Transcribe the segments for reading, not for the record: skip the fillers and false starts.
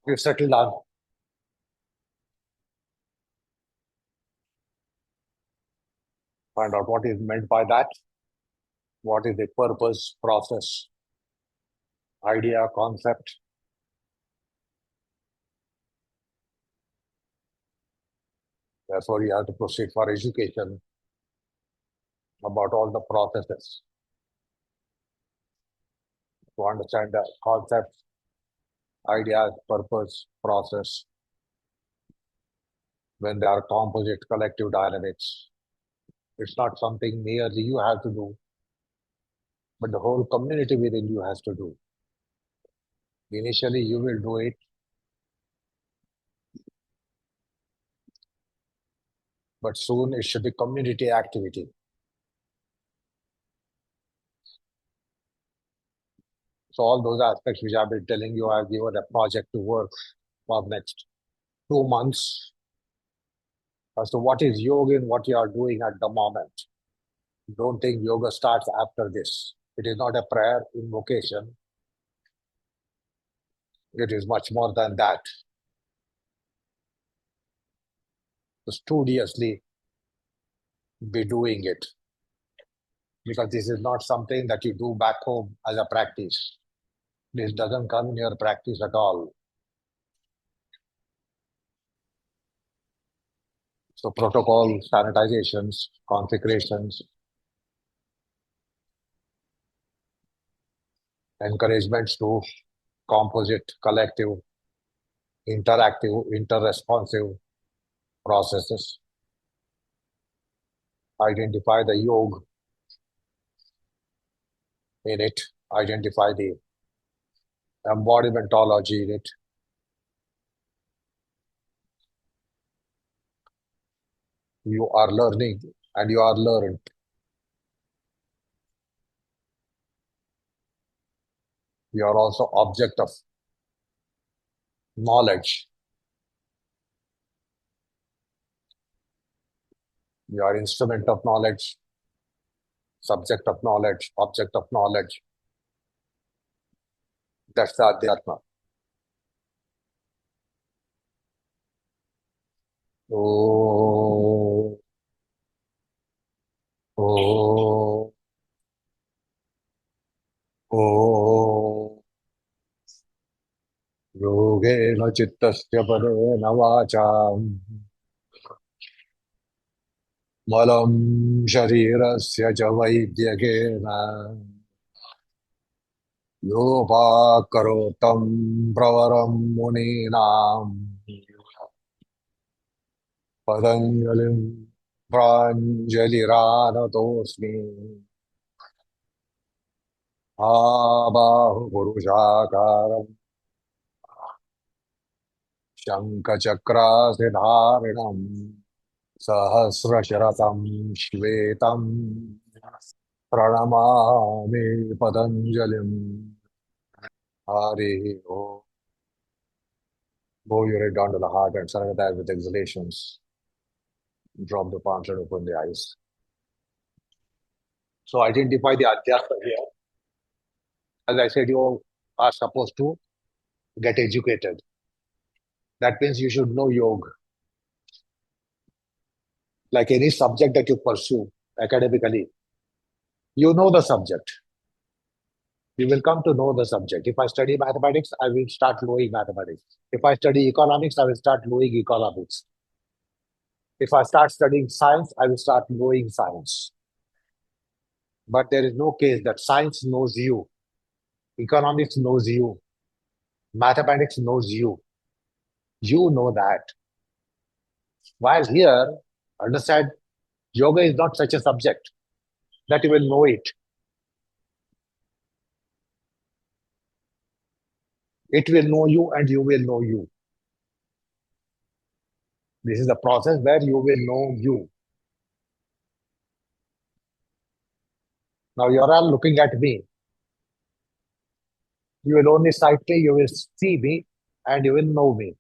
We've settled down, find out what is meant by that, what is the purpose, process, idea, concept. Therefore, you have to proceed for education about all the processes to understand the concepts, ideas, purpose, process, when they are composite collective dynamics. It's not something merely you have to do, but the whole community within you has to do. Initially, you will do it, but soon it should be community activity. So all those aspects which I've been telling you, I've given a project to work for next 2 months as to what is yoga and what you are doing at the moment. Don't think yoga starts after this. It is not a prayer invocation. It is much more than that. Studiously be doing it because this is not something that you do back home as a practice. This doesn't come in your practice at all. So protocol, sanitizations, consecrations, encouragements to composite, collective, interactive, interresponsive processes. Identify the yoga in it, identify the embodimentology in it. You are learning and you are learned. You are also object of knowledge. You are instrument of knowledge, subject of knowledge, object of knowledge. That's the adhyatma. Oh, oh, oh. योगेन चित्तस्य परेण वाचा मलं शरीरस्य च वैद्यकेन योपाकरोतं प्रवरं मुनीनाम् पतञ्जलिं प्राञ्जलिरानतोऽस्मि आबाहुपुरुषाकारं शङ्खचक्रासिधारिणम् सहस्रशरतं श्वेतं प्रणमामि पतञ्जलिम् हरिः ओम्. Bow your head down to the heart and surrender that with exhalations. Drop the palms and open the eyes. So identify the adhyatma here. As I said, you are supposed to get educated. That means you should know yoga. Like any subject that you pursue academically, you know the subject. You will come to know the subject. If I study mathematics, I will start knowing mathematics. If I study economics, I will start knowing economics. If I start studying science, I will start knowing science. But there is no case that science knows you, economics knows you, mathematics knows you. You know that. While here, understand, yoga is not such a subject that you will know it. It will know you and you will know you. This is the process where you will know you. Now you are all looking at me. You will only sight me, you will see me, and you will know me.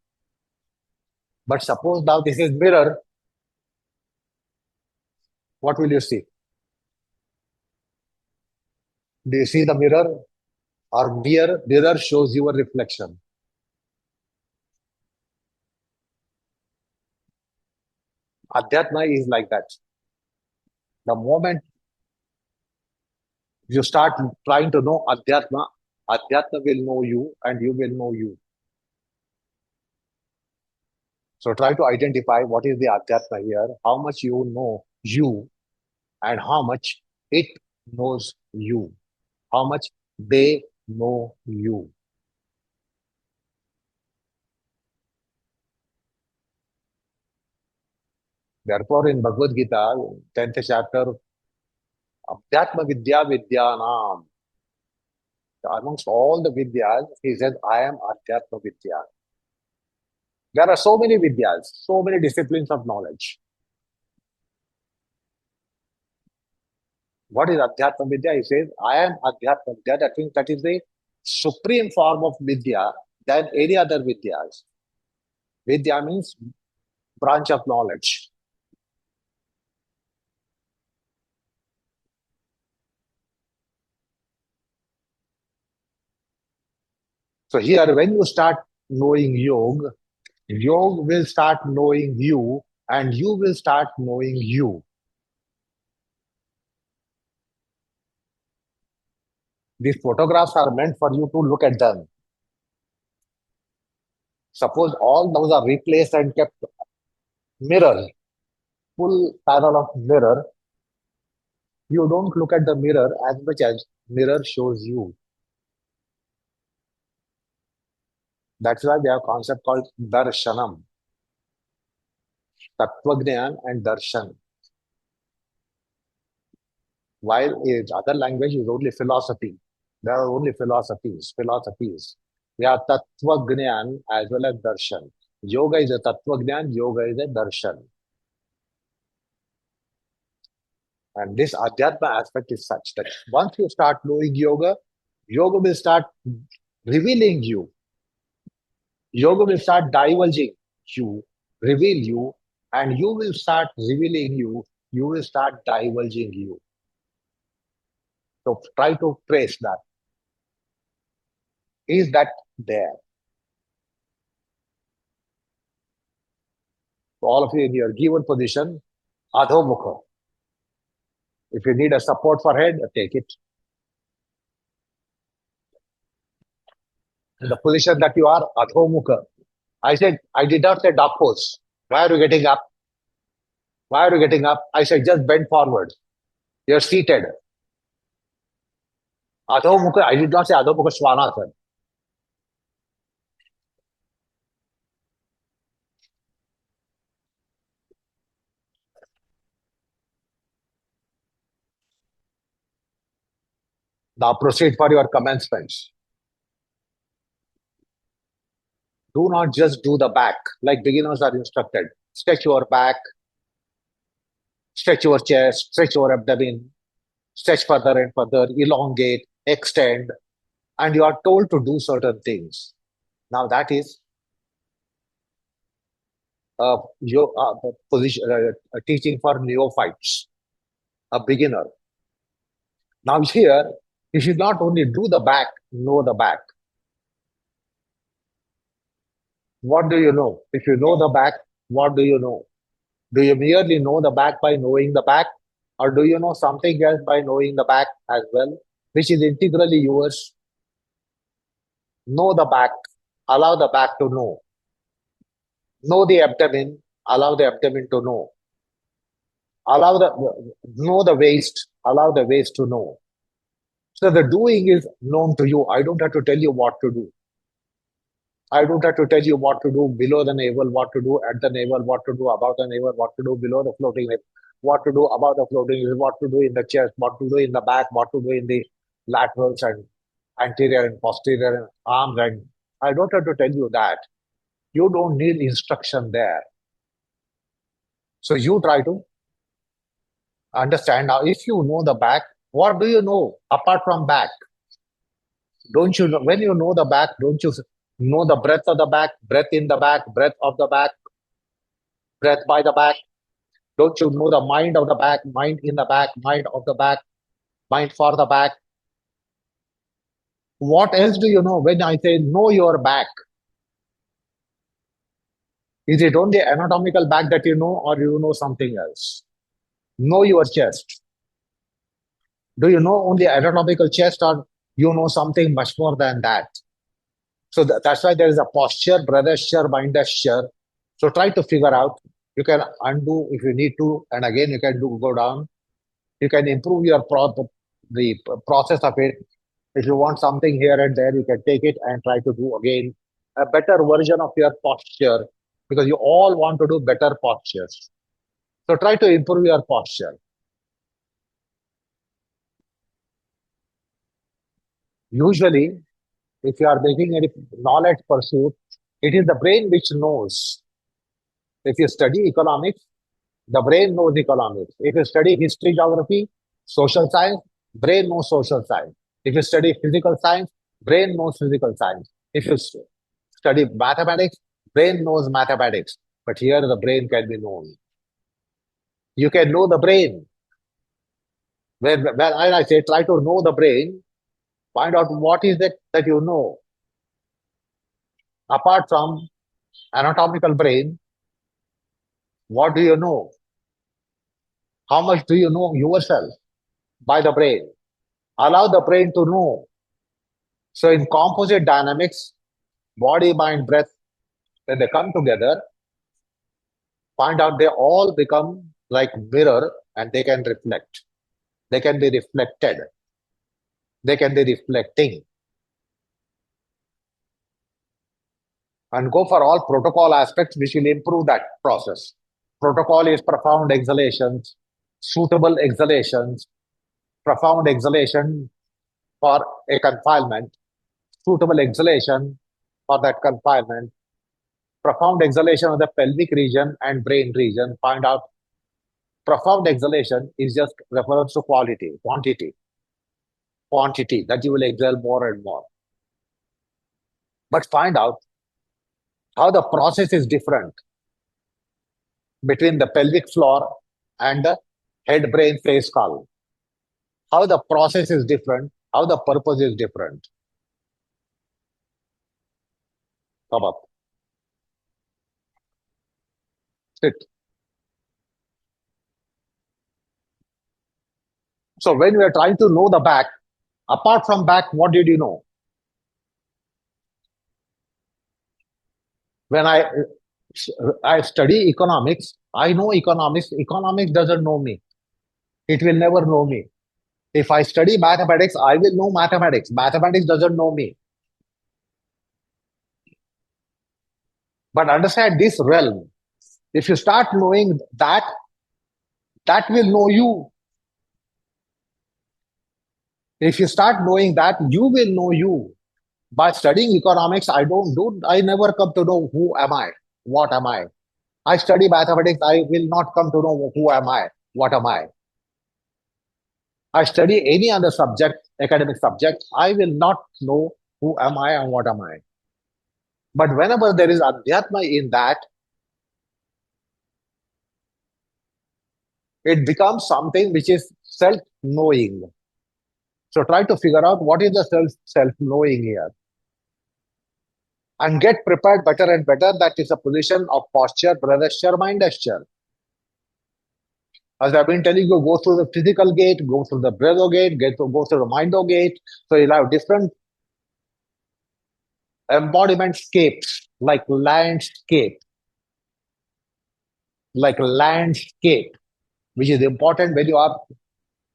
But suppose now this is mirror, what will you see? Do you see the mirror? Or mirror shows you a reflection. Adhyatma is like that. The moment you start trying to know Adhyatma, Adhyatma will know you and you will know you. So try to identify what is the Adhyatma here, how much you know you, and how much it knows you, how much they know you. Therefore, in Bhagavad Gita, 10th chapter, Adhyatma Vidya Vidyanam, amongst all the Vidyas, he says, I am Adhyatma Vidya. There are so many Vidyas, so many disciplines of knowledge. What is Adhyatma Vidya? He says, I am Adhyatma Vidya. That means that is the supreme form of Vidya than any other Vidyas. Vidya means branch of knowledge. So here, when you start knowing yoga, yoga will start knowing you, and you will start knowing you. These photographs are meant for you to look at them. Suppose all those are replaced and kept mirror, full panel of mirror, you don't look at the mirror as much as mirror shows you. That's why they have a concept called darshanam, tattvagnan and darshan. While in other language is only philosophy. There are only philosophies. We have tattvagnan as well as darshan. Yoga is a tattvagnan, yoga is a darshan. And this adhyatma aspect is such that once you start knowing yoga, yoga will start revealing you. Yoga will start divulging you, reveal you, and you will start revealing you. You will start divulging you. So try to trace that. Is that there? So all of you in your given position, adhomukha. If you need a support for head, take it. In the position that you are, adhomukha. I did not say up pose. Why are you getting up? Why are you getting up? I said just bend forward. You're seated. Adhomukha, I did not say adhomukha svanasana. Now proceed for your commencements. Do not just do the back like beginners are instructed. Stretch your back, stretch your chest, stretch your abdomen, stretch further and further, elongate, extend, and you are told to do certain things. Now that is your position, teaching for neophytes, a beginner. Now here, you should not only do the back, know the back. What do you know? If you know the back, what do you know? Do you merely know the back by knowing the back? Or do you know something else by knowing the back as well, which is integrally yours? Know the back, allow the back to know. Know the abdomen, allow the abdomen to know. Allow the know the waist, allow the waist to know. So the doing is known to you. I don't have to tell you what to do. I don't have to tell you what to do below the navel, what to do at the navel, what to do above the navel, what to do below the floating navel, what to do above the floating navel, what to do in the chest, what to do in the back, what to do in the laterals and anterior and posterior and arms. And I don't have to tell you that. You don't need instruction there. So you try to understand now. If you know the back, what do you know apart from back? Don't you know when you know the back? Don't you know the breadth of the back, breadth in the back, breadth of the back, breadth by the back? Don't you know the mind of the back, mind in the back, mind of the back, mind for the back? What else do you know when I say know your back? Is it only anatomical back that you know, or you know something else? Know your chest. Do you know only anatomical chest, or you know something much more than that? So that's why there is a posture, brother-sture, minder-sture. So try to figure out. You can undo if you need to, and again you can do go down. You can improve your the process of it. If you want something here and there, you can take it and try to do again a better version of your posture, because you all want to do better postures. So try to improve your posture. Usually, if you are making any knowledge pursuit, it is the brain which knows. If you study economics, the brain knows economics. If you study history, geography, social science, brain knows social science. If you study physical science, brain knows physical science. If you study mathematics, brain knows mathematics. But here the brain can be known. You can know the brain. When I say try to know the brain, find out what is it that you know. Apart from anatomical brain, what do you know? How much do you know yourself by the brain? Allow the brain to know. So in composite dynamics, body, mind, breath, when they come together, find out they all become like mirror and they can reflect. They can be reflected. They can be reflecting. And go for all protocol aspects which will improve that process. Protocol is profound exhalations, suitable exhalations, profound exhalation for a confinement, suitable exhalation for that confinement, profound exhalation of the pelvic region and brain region. Find out profound exhalation is just reference to quantity that you will exhale more and more. But find out how the process is different between the pelvic floor and the head, brain, face, skull. How the process is different, how the purpose is different. Come up, sit. So when we are trying to know the back, apart from back, what did you know? When I study economics, I know economics. Economics doesn't know me. It will never know me. If I study mathematics, I will know mathematics. Mathematics doesn't know me. But understand this realm. If you start knowing that, that will know you. If you start knowing that, you will know you. By studying economics, I never come to know who am I, what am I. I study mathematics, I will not come to know who am I, what am I. I study any other subject, academic subject, I will not know who am I and what am I. But whenever there is adhyatma in that, it becomes something which is self-knowing. So try to figure out what is the self-knowing here. And get prepared better and better. That is a position of posture, brother-sture, mind-sture. As I've been telling you, go through the physical gate, go through the breatho gate, go through the mindo gate. So you'll have different embodiment scapes, like landscape, which is important when you are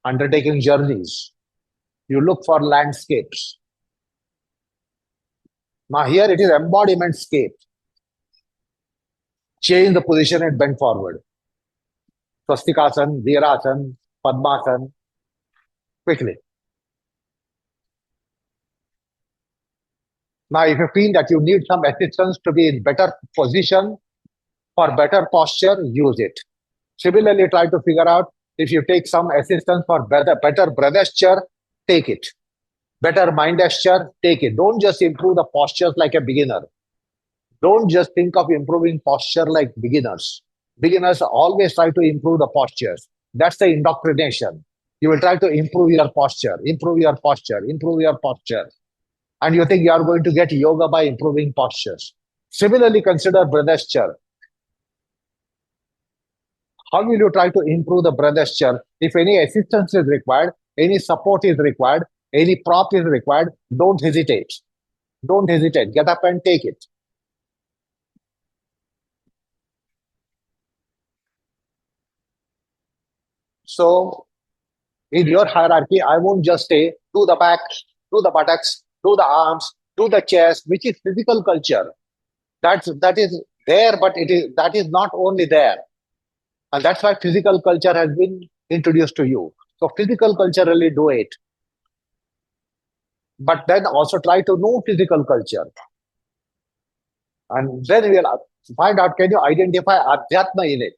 undertaking journeys. You look for landscapes. Now here it is embodiment scape. Change the position and bend forward. Swastikasan, Virasana, Padmasan, quickly. Now, if you feel that you need some assistance to be in better position for better posture, use it. Similarly, try to figure out if you take some assistance for better breath-sture, take it. Better mind-sture, take it. Don't just improve the postures like a beginner. Don't just think of improving posture like beginners. Beginners always try to improve the postures. That's the indoctrination. You will try to improve your posture, improve your posture, improve your posture. And you think you are going to get yoga by improving postures. Similarly, consider breath-sture. How will you try to improve the brothership? If any assistance is required, any support is required, any prop is required, don't hesitate. Don't hesitate. Get up and take it. So, in your hierarchy, I won't just say do the back, do the buttocks, do the arms, do the chest, which is physical culture. That is there, but it is that is not only there, and that's why physical culture has been introduced to you. So physical culture really do it, but then also try to know physical culture, and then we'll find out can you identify adhyatma in it.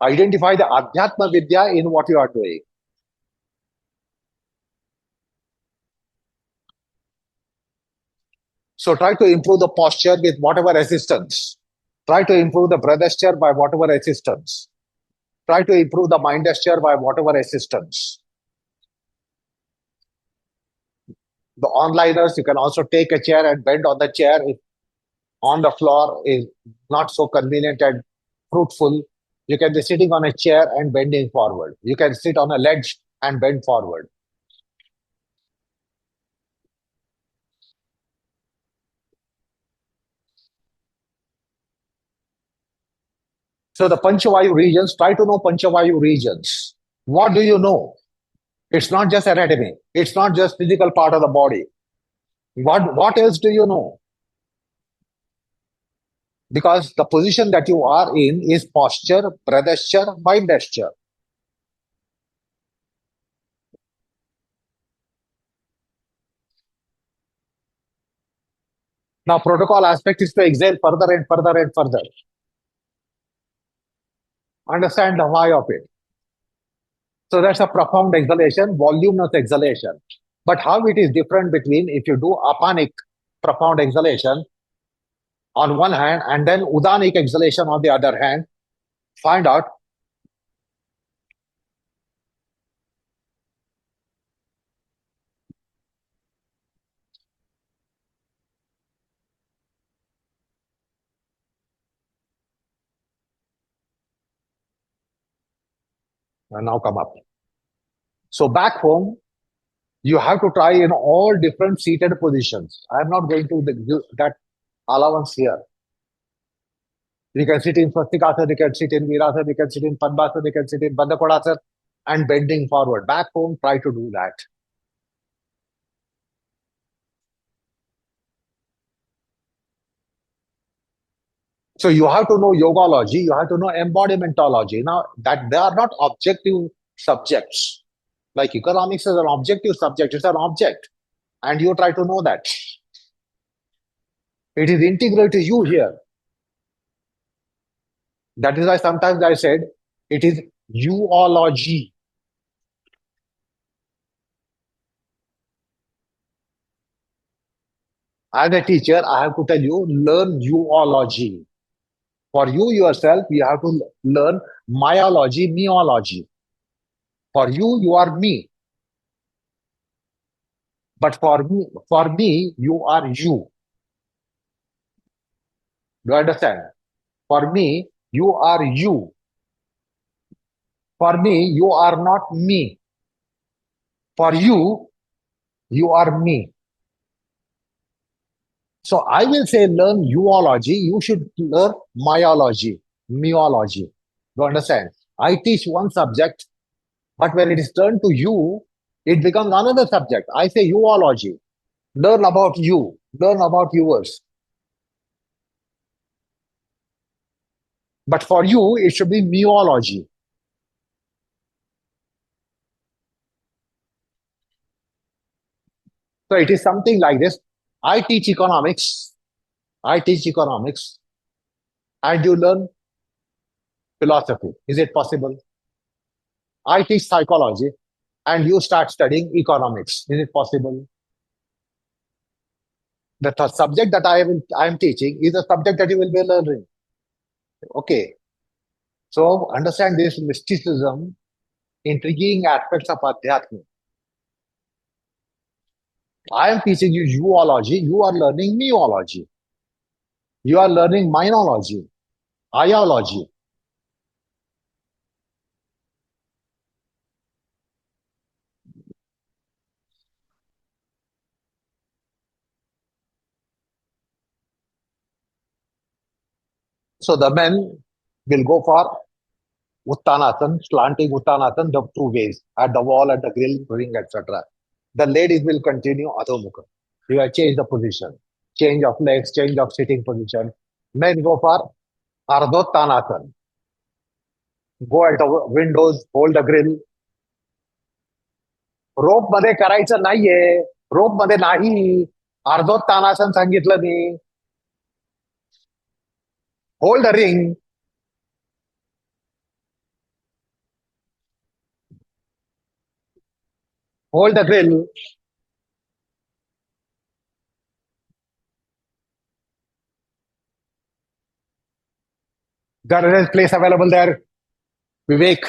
Identify the adhyatma vidya in what you are doing. So try to improve the posture with whatever assistance. Try to improve the brothership by whatever assistance. Try to improve the mindesture by whatever assistance. The onliners, you can also take a chair and bend on the chair if on the floor is not so convenient and fruitful. You can be sitting on a chair and bending forward. You can sit on a ledge and bend forward. So the Panchavayu regions, try to know Panchavayu regions. What do you know? It's not just anatomy. It's not just physical part of the body. What else do you know? Because the position that you are in is posture, brothership, mindesture. Now, protocol aspect is to exhale further and further and further. Understand the why of it. So that's a profound exhalation, voluminous exhalation. But how it is different between if you do apanic profound exhalation on one hand and then udanic exhalation on the other hand, find out. And now come up. So back home, you have to try in all different seated positions. I'm not going to give that allowance here. You can sit in Swastikasana, you can sit in Virasana, you can sit in Padmasana, you can sit in Bandha Kodasana and bending forward. Back home, try to do that. So you have to know yogology, you have to know embodimentology. Now that they are not objective subjects. Like economics is an objective subject, it's an object. And you try to know that. It is integral to you here. That is why sometimes I said it is uology. As a teacher, I have to tell you, learn uology. For you yourself, you have to learn myology, meology. For you, you are me. But for me, you are you. Do you understand? For me, you are you. For me, you are not me. For you, you are me. So I will say learn uology. You should learn myology, meology. Do you understand? I teach one subject, but when it is turned to you, it becomes another subject. I say uology. Learn about you. Learn about yours. But for you, it should be meology. So it is something like this. I teach economics. I teach economics, and you learn philosophy. Is it possible? I teach psychology, and you start studying economics. Is it possible? The subject that I am teaching is a subject that you will be learning. Okay. So understand this mysticism, intriguing aspects of adhyatma. I am teaching you zoology, you are learning meology. You are learning minology. Iology. So the men will go for Uttanasan, slanting Uttanasan, the two ways, at the wall, at the grill, ring, etc. The ladies will continue Adho Mukha. You will change the position, change of legs, change of sitting position. Men go for Ardhottanasana. Go at the windows, hold the grill. रोप मध्ये करायचं नाहीये. रोप मध्ये नाही. अर्धोत्तानासन सांगितलं मी. Hold the ring. Hold the grill. There is place available there. Vivek.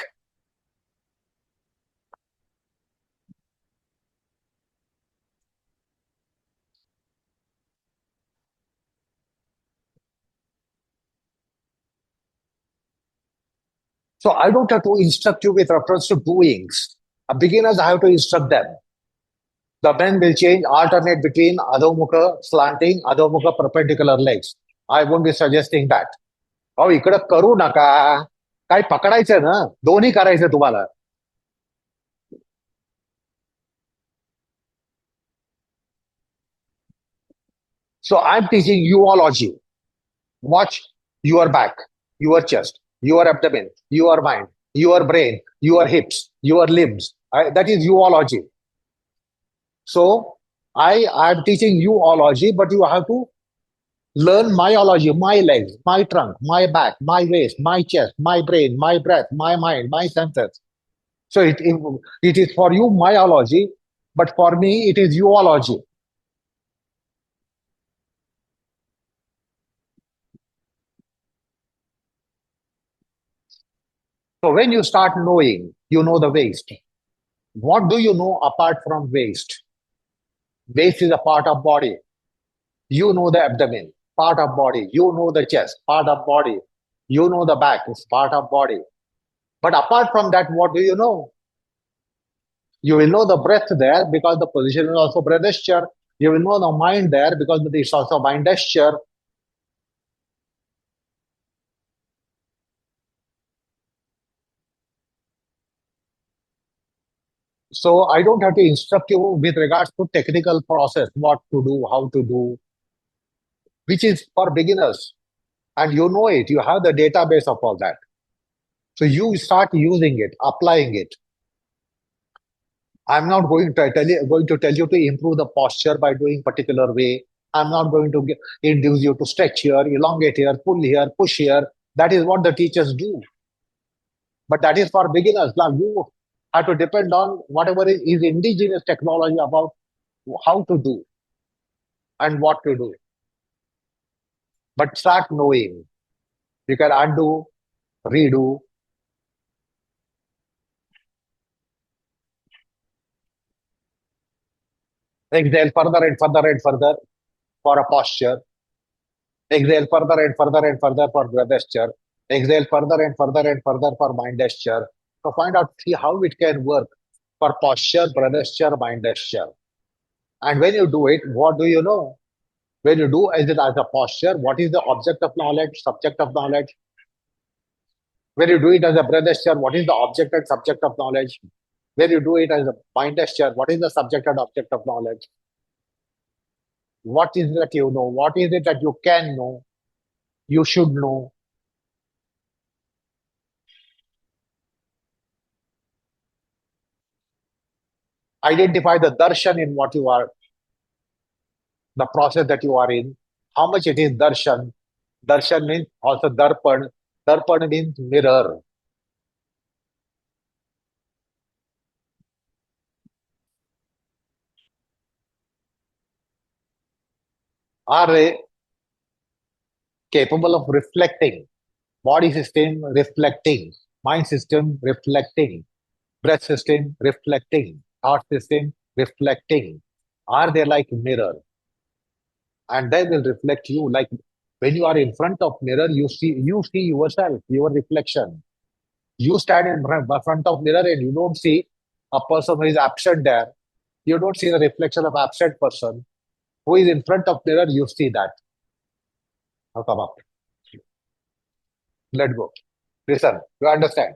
So I don't have to instruct you with reference to doings. Beginners, I have to instruct them. The men will change, alternate between adhomukha, slanting, adhomukha, perpendicular legs. I won't be suggesting that. अहो इकडं करू नका. काय पकडायचं ना, दोन्ही करायचं तुम्हाला. So I'm teaching uology. Watch your back, your chest, your abdomen, your mind, your brain, your hips, your limbs. That is uology. So I am teaching uology, but you have to learn myology, my legs, my trunk, my back, my waist, my chest, my brain, my breath, my mind, my senses. So it is for you myology, but for me it is uology. So when you start knowing, you know the waist. What do you know apart from waist? Waist is a part of body. You know the abdomen, part of body. You know the chest, part of body. You know the back, it's part of body. But apart from that, what do you know? You will know the breath there because the position is also breathesture. You will know the mind there because it's also mindesture. So I don't have to instruct you with regards to technical process, what to do, how to do, which is for beginners. And you know it. You have the database of all that. So you start using it, applying it. I'm not going to tell you to improve the posture by doing particular way. I'm not going to induce you to stretch here, elongate here, pull here, push here. That is what the teachers do. But that is for beginners. Now you have to depend on whatever is indigenous technology about how to do and what to do. But start knowing. You can undo, redo. Exhale further and further and further for a posture. Exhale further and further and further for breathesture. Exhale further and further and further for mindesture. So find out, see how it can work for posture, breathesture, mindesture. And when you do it, what do you know? When you do as it as a posture, what is the object of knowledge, subject of knowledge? When you do it as a breathesture, what is the object and subject of knowledge? When you do it as a mindesture, what is the subject and object of knowledge? What is it that you know? What is it that you can know? You should know. Identify the darshan in what you are, the process that you are in, how much it is darshan. Darshan means also darpan. Darpan means mirror. Are they capable of reflecting? Body system reflecting, mind system reflecting, breath system reflecting, thought system reflecting. Are they like mirror? And they will reflect you like When you are in front of mirror, you see yourself, your reflection. You stand in front of mirror and you don't see a person who is absent there. You don't see the reflection of absent person who is in front of mirror. You see that. Now come up. Let go. Listen. You understand?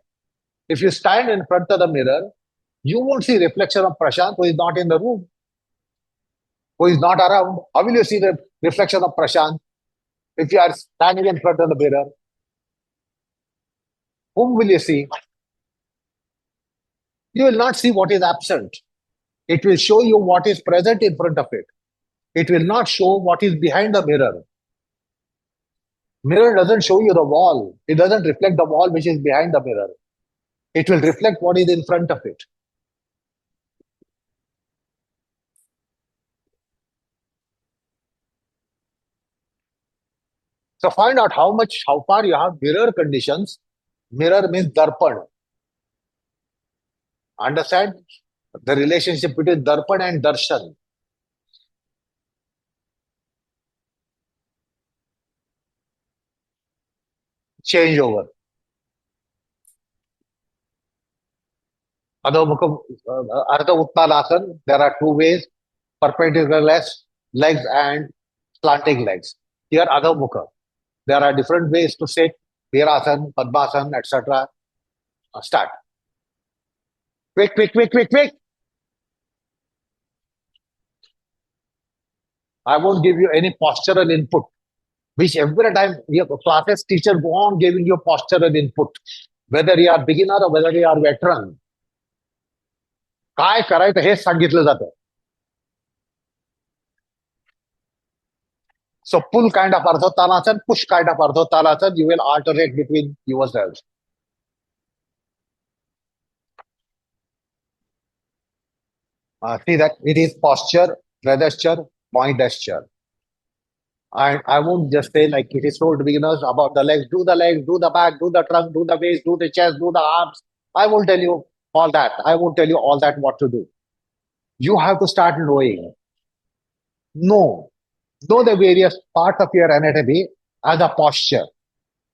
If you stand in front of the mirror, you won't see reflection of Prashant who is not in the room, who is not around. How will you see the reflection of Prashant if you are standing in front of the mirror? Whom will you see? You will not see what is absent. It will show you what is present in front of it. It will not show what is behind the mirror. Mirror doesn't show you the wall. It doesn't reflect the wall which is behind the mirror. It will reflect what is in front of it. So find out how far you have mirror conditions. Mirror means darpan. Understand the relationship between darpan and darshan. Changeover. Adho Ardha Uttanasana, there are two ways, perpendicular legs and slanting legs. Here Adho Mukha. There are different ways to sit, Virasana, Padmasana, etc. Start. Quick, quick, quick, quick, quick. I won't give you any postural input, which every time your classes teacher go on giving you postural input, whether you are beginner or whether you are veteran. काय करायचं हे सांगितलं जातं. So pull kind of Ardha push kind of Ardha you will alternate between yourselves. See that it is posture, gesture, point gesture. And I won't just say like it is told to beginners about the legs, do the back, do the trunk, do the waist, do the chest, do the arms. I won't tell you all that. I won't tell you all that what to do. You have to start knowing. Know the various parts of your anatomy as a posture.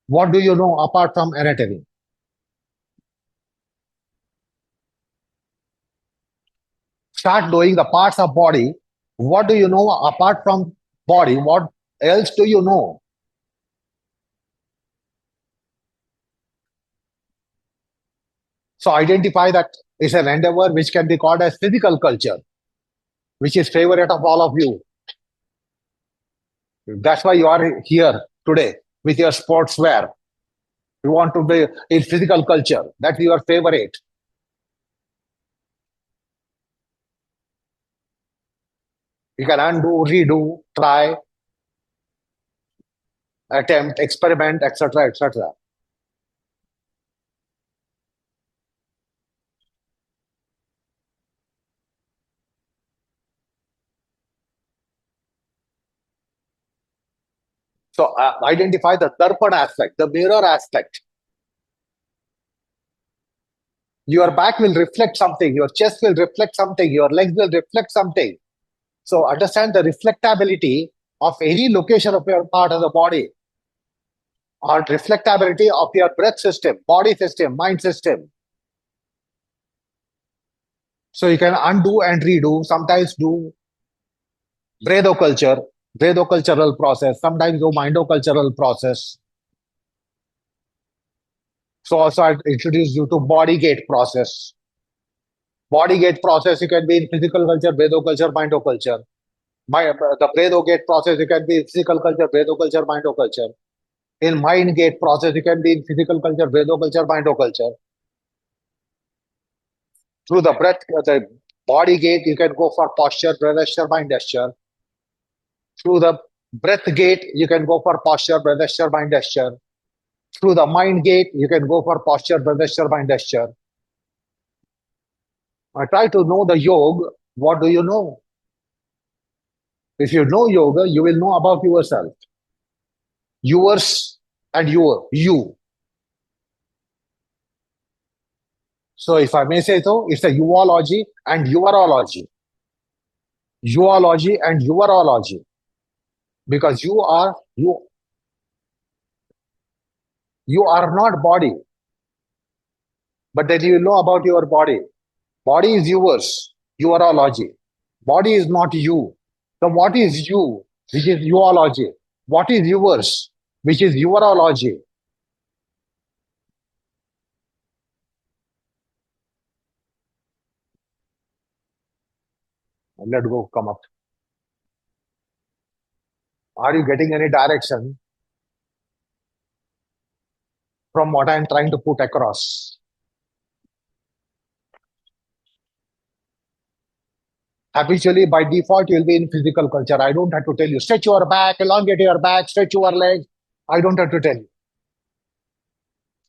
What do you know apart from anatomy? Start knowing the parts of body. What do you know apart from body? What else do you know? So identify that it's an endeavor which can be called as physical culture, which is favorite of all of you. That's why you are here today with your sportswear. You want to be in physical culture. That's your favorite. You can undo, redo, try, attempt, experiment, etc., etc. So identify the darpan aspect, the mirror aspect. Your back will reflect something, your chest will reflect something, your legs will reflect something. So understand the reflectability of any location of your part of the body, or reflectability of your breath system, body system, mind system. So you can undo and redo, sometimes do breathocultural process, sometimes do mindocultural process. So also I introduce you to body gate process. Body gate process, you can be in physical culture, breathoculture, mindoculture. The breatho gate process, you can be in physical culture, breathoculture, mindoculture. In mind gate process, you can be in physical culture, breathoculture, mindoculture. Through the breath, the body gate, you can go for posture, breath gesture, mind gesture. Through the breath gate, you can go for posture, breath gesture, mind gesture. Through the mind gate, you can go for posture, breath gesture, mind gesture. Try to know the yoga. What do you know? If you know yoga, you will know about yourself. Yours and you. So if I may say so, it's a uology and urology. Uology and urology. Because you are you. You are not body, but then you know about your body. Body is yours, urology. Body is not you. So what is you, which is urology? What is yours, which is urology? Let go, come up. Are you getting any direction from what I'm trying to put across? Habitually, by default, you'll be in physical culture. I don't have to tell you, stretch your back, elongate your back, stretch your legs. I don't have to tell you.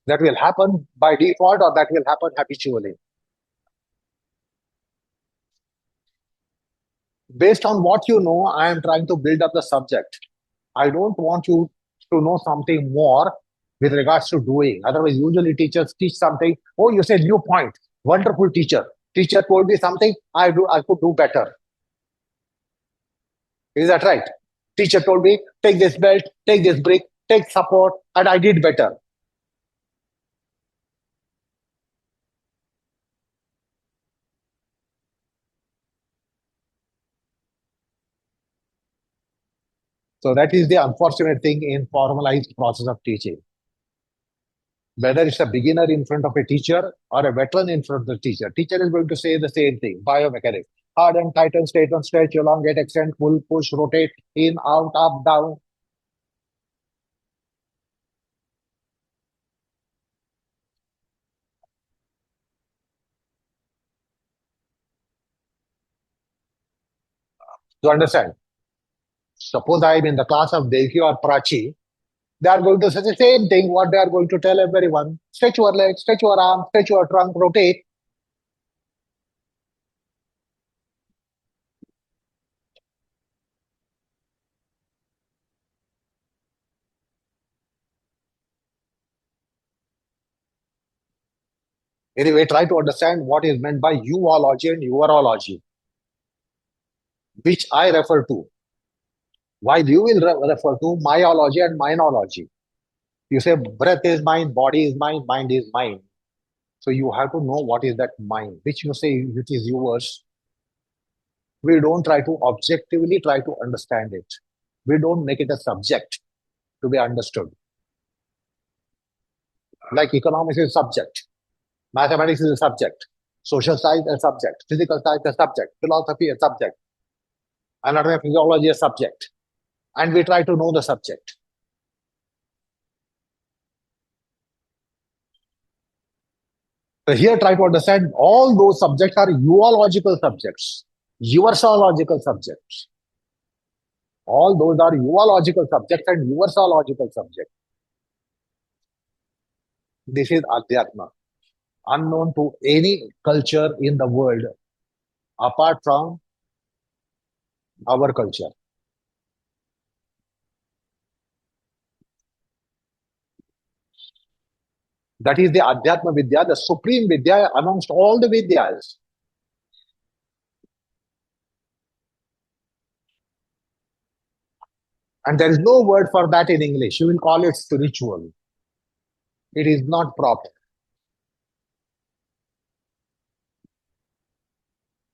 That will happen by default or that will happen habitually. Based on what you know, I am trying to build up the subject. I don't want you to know something more with regards to doing. Otherwise, usually teachers teach something. Oh, you said new point. Wonderful teacher. Teacher told me something. I could do better. Is that right? Teacher told me, take this belt, take this brick, take support, and I did better. So that is the unfortunate thing in formalized process of teaching. Whether it's a beginner in front of a teacher or a veteran in front of the teacher, teacher is going to say the same thing. Biomechanics. Harden, tighten, straighten, stretch, elongate, extend, pull, push, rotate, in, out, up, down. To understand. Suppose I am in the class of Devki or Prachi, they are going to say the same thing, what they are going to tell everyone. Stretch your legs, stretch your arm, stretch your trunk, rotate. Anyway, try to understand what is meant by uology and urology, which I refer to. While you will refer to myology and minology. You say breath is mine, body is mine, mind is mine. So you have to know what is that mind, which you say which is yours. We don't try to objectively try to understand it. We don't make it a subject to be understood. Like economics is a subject, mathematics is a subject, social science is a subject, physical science is a subject, philosophy is a subject, anatomy and physiology is a subject. And we try to know the subject. So here try to understand all those subjects are zoological subjects, zoological subjects. All those are zoological subjects and zoological subjects. This is adhyatma, unknown to any culture in the world apart from our culture. That is the adhyatma vidya, the supreme vidya amongst all the vidyas. And there is no word for that in English. You will call it spiritual. It is not proper.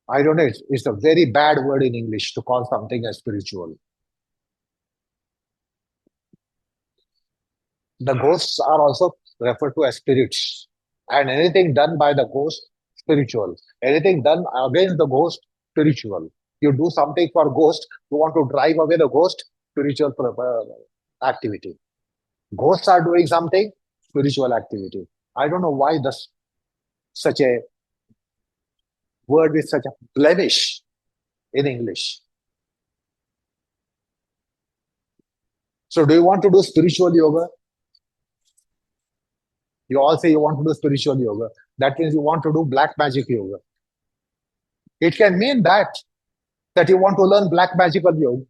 I don't know. It's a very bad word in English to call something as spiritual. The ghosts are also referred to as spirits. And anything done by the ghost, spiritual. Anything done against the ghost, spiritual. You do something for ghost, you want to drive away the ghost, spiritual activity. Ghosts are doing something, spiritual activity. I don't know why this such a word with such a blemish in English. So do you want to do spiritual yoga? You all say you want to do spiritual yoga. That means you want to do black magic yoga. It can mean that you want to learn black magical yoga.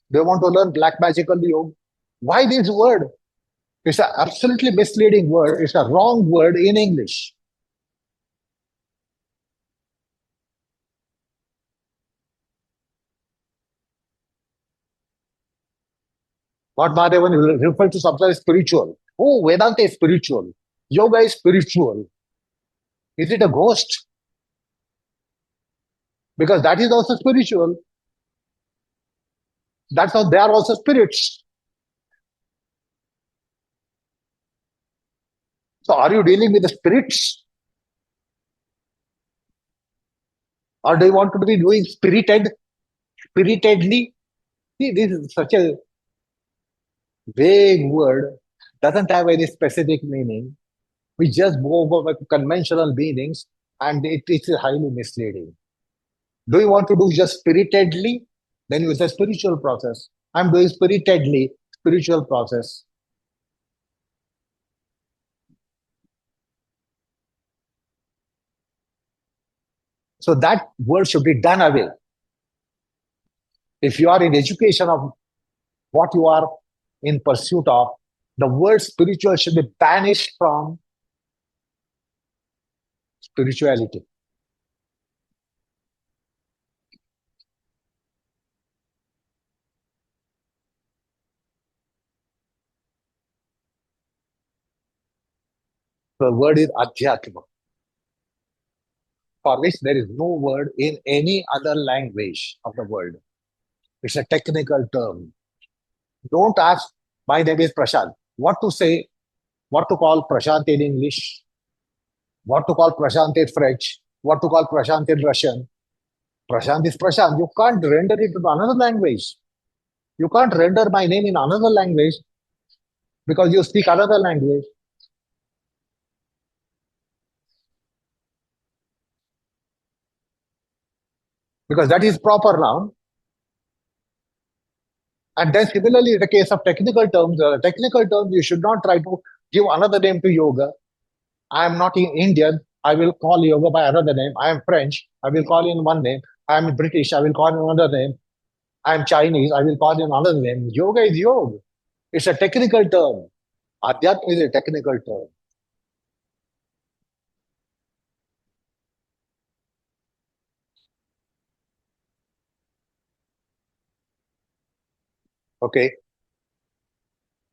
They want to learn black magical yoga. Why this word? It's an absolutely misleading word. It's a wrong word in English. What Mahadevan referred to something as spiritual. Oh, Vedanta is spiritual. Yoga is spiritual. Is it a ghost? Because that is also spiritual. That's how they are also spirits. So are you dealing with the spirits? Or do you want to be doing spiritedly? See, this is such a vague word, doesn't have any specific meaning. We just go over conventional meanings and it is highly misleading. Do you want to do just spiritedly? Then you say spiritual process. I'm doing spiritedly, spiritual process. So that word should be done away. If you are in education of what you are in pursuit of, the word spiritual should be banished from spirituality. The word is adhyatma, for which there is no word in any other language of the world. It's a technical term. Don't ask, my name is Prashant. What to say, what to call Prashant in English, what to call Prashant in French, what to call Prashant in Russian. Prashant is Prashant. You can't render it into another language. You can't render my name in another language because you speak another language. Because that is proper noun. And then similarly, in the case of technical terms, you should not try to give another name to yoga. I am not Indian. I will call yoga by another name. I am French. I will call in one name. I am British. I will call in another name. I am Chinese. I will call in another name. Yoga is yoga. It's a technical term. Adhyatma is a technical term. Okay.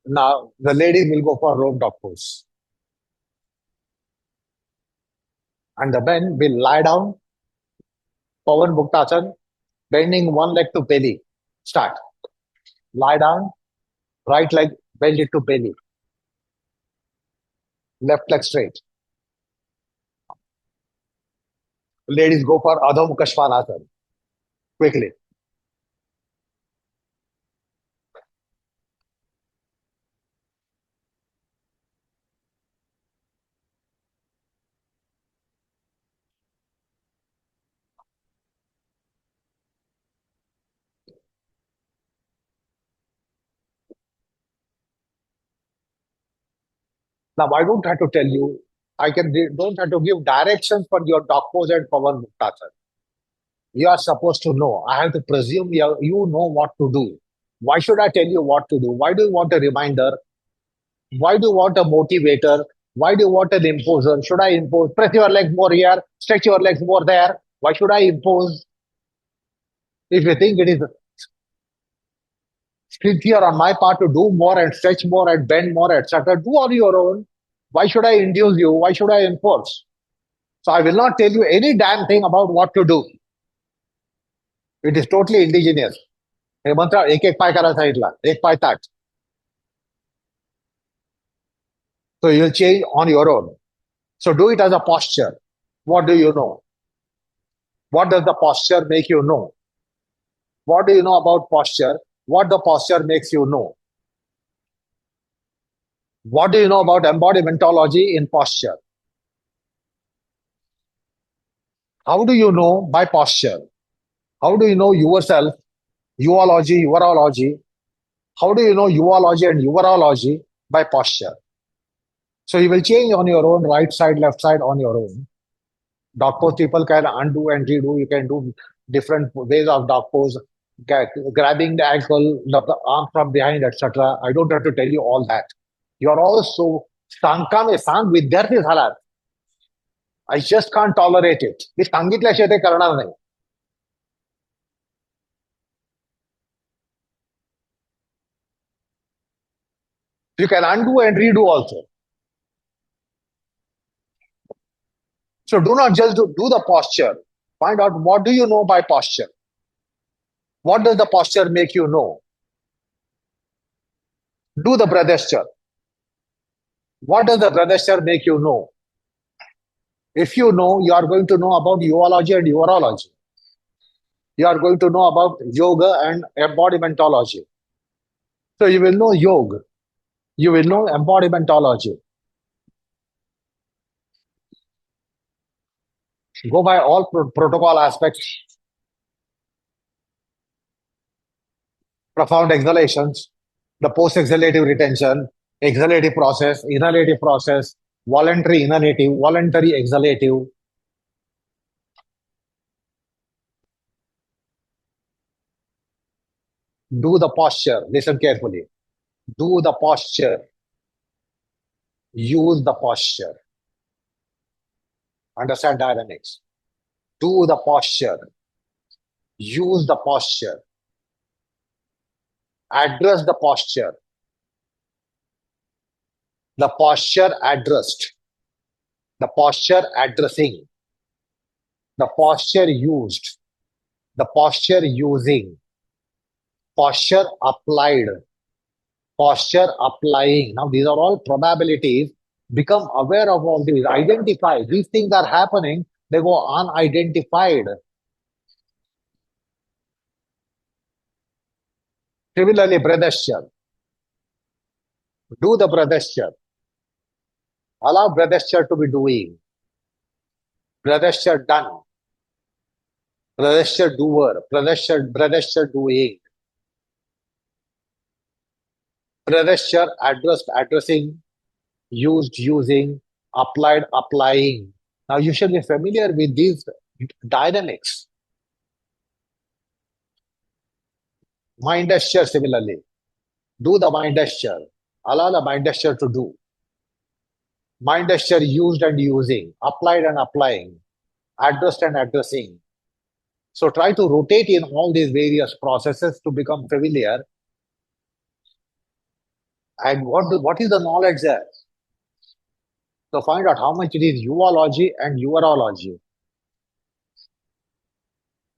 Now the ladies will go for rope dog pose, and the men will lie down, Pavan Muktasan, bending one leg to belly. Start. Lie down, right leg bend it to belly, left leg straight. Ladies go for Adho Mukha Svanasana quickly. Now I don't have to tell you. Don't have to give directions for your dog pose and Pavan Muktasan. You are supposed to know. I have to presume you know what to do. Why should I tell you what to do? Why do you want a reminder? Why do you want a motivator? Why do you want an imposer? Should I impose? Press your legs more here, stretch your legs more there. Why should I impose? If you think it is sincere on my part to do more and stretch more and bend more, etc., do on your own. Why should I induce you? Why should I enforce? So I will not tell you any damn thing about what to do. It is totally indigenous. हे मंत्र एक एक पाय करा सांगितला एक पाय ताट. So you'll change on your own. So do it as a posture. What do you know? What does the posture make you know? What do you know about posture? What the posture makes you know? What do you know about embodimentology in posture? How do you know by posture? How do you know yourself, uology, urology? How do you know uology and urology? By posture. So you will change on your own, right side, left side on your own. Dog pose people can undo and redo. You can do different ways of dog pose, grabbing the ankle, the arm from behind, etc. I don't have to tell you all that. You are also सांगका में सांग विद्यार्थी झालात. I just can't tolerate it. मी सांगितल्याशिवाय ते करणार नाही. You can undo and redo also. So do not just do the posture. Find out what do you know by posture. What does the posture make you know? Do the breath gesture. What does the breath gesture make you know? If you know, you are going to know about urology and urology. You are going to know about yoga and embodimentology. So you will know yoga. You will know embodimentology. Go by all protocol aspects, profound exhalations, the post-exhalative retention, exhalative process, inhalative process, voluntary inhalative, voluntary exhalative. Do the posture. Listen carefully. Do the posture. Use the posture. Understand dynamics. Do the posture. Use the posture. Address the posture. The posture addressed. The posture addressing. The posture used. The posture using. Posture applied. Posture applying. Now, these are all probabilities. Become aware of all these. Identify. These things are happening. They go unidentified. Similarly, breath gesture. Do the breath gesture. Allow breath gesture to be doing. Breath gesture done. Breath gesture doer. Breath gesture doing. Breath gesture addressed, addressing. Used, using. Applied, applying. Now, you should be familiar with these dynamics. Mind gesture, similarly. Do the mind gesture. Allow the mind gesture to do. Mind gesture used and using, applied and applying, addressed and addressing. So try to rotate in all these various processes to become familiar. And what is the knowledge there? So find out how much it is urology and urology.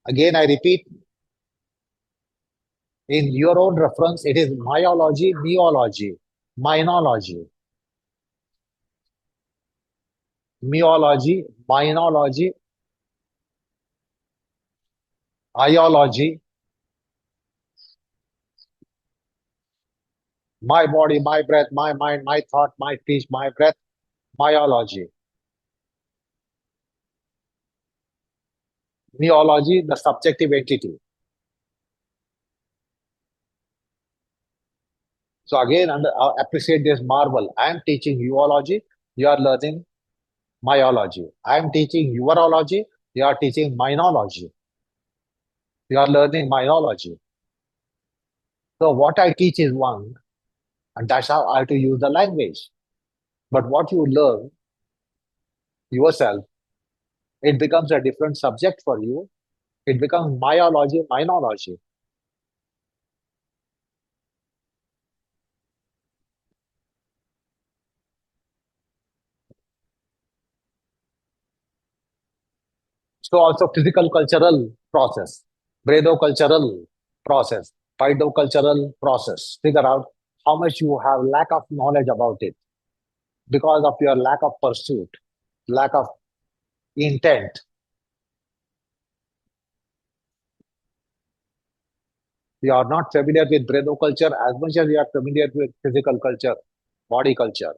Again, I repeat, in your own reference, it is myology, meology, minology, meology, minology, iology, my body, my breath, my mind, my thought, my speech, my breath, myology. Meology, the subjective entity. So again, appreciate this marvel. I am teaching urology, you are learning myology. I am teaching urology, you are teaching minology. You are learning minology. So what I teach is one, and that's how I have to use the language. But what you learn yourself, it becomes a different subject for you. It becomes myology, minology. So also physical cultural process, cultural process, cultural process. Figure out how much you have lack of knowledge about it because of your lack of pursuit, lack of intent. You are not familiar with culture as much as you are familiar with physical culture, body culture,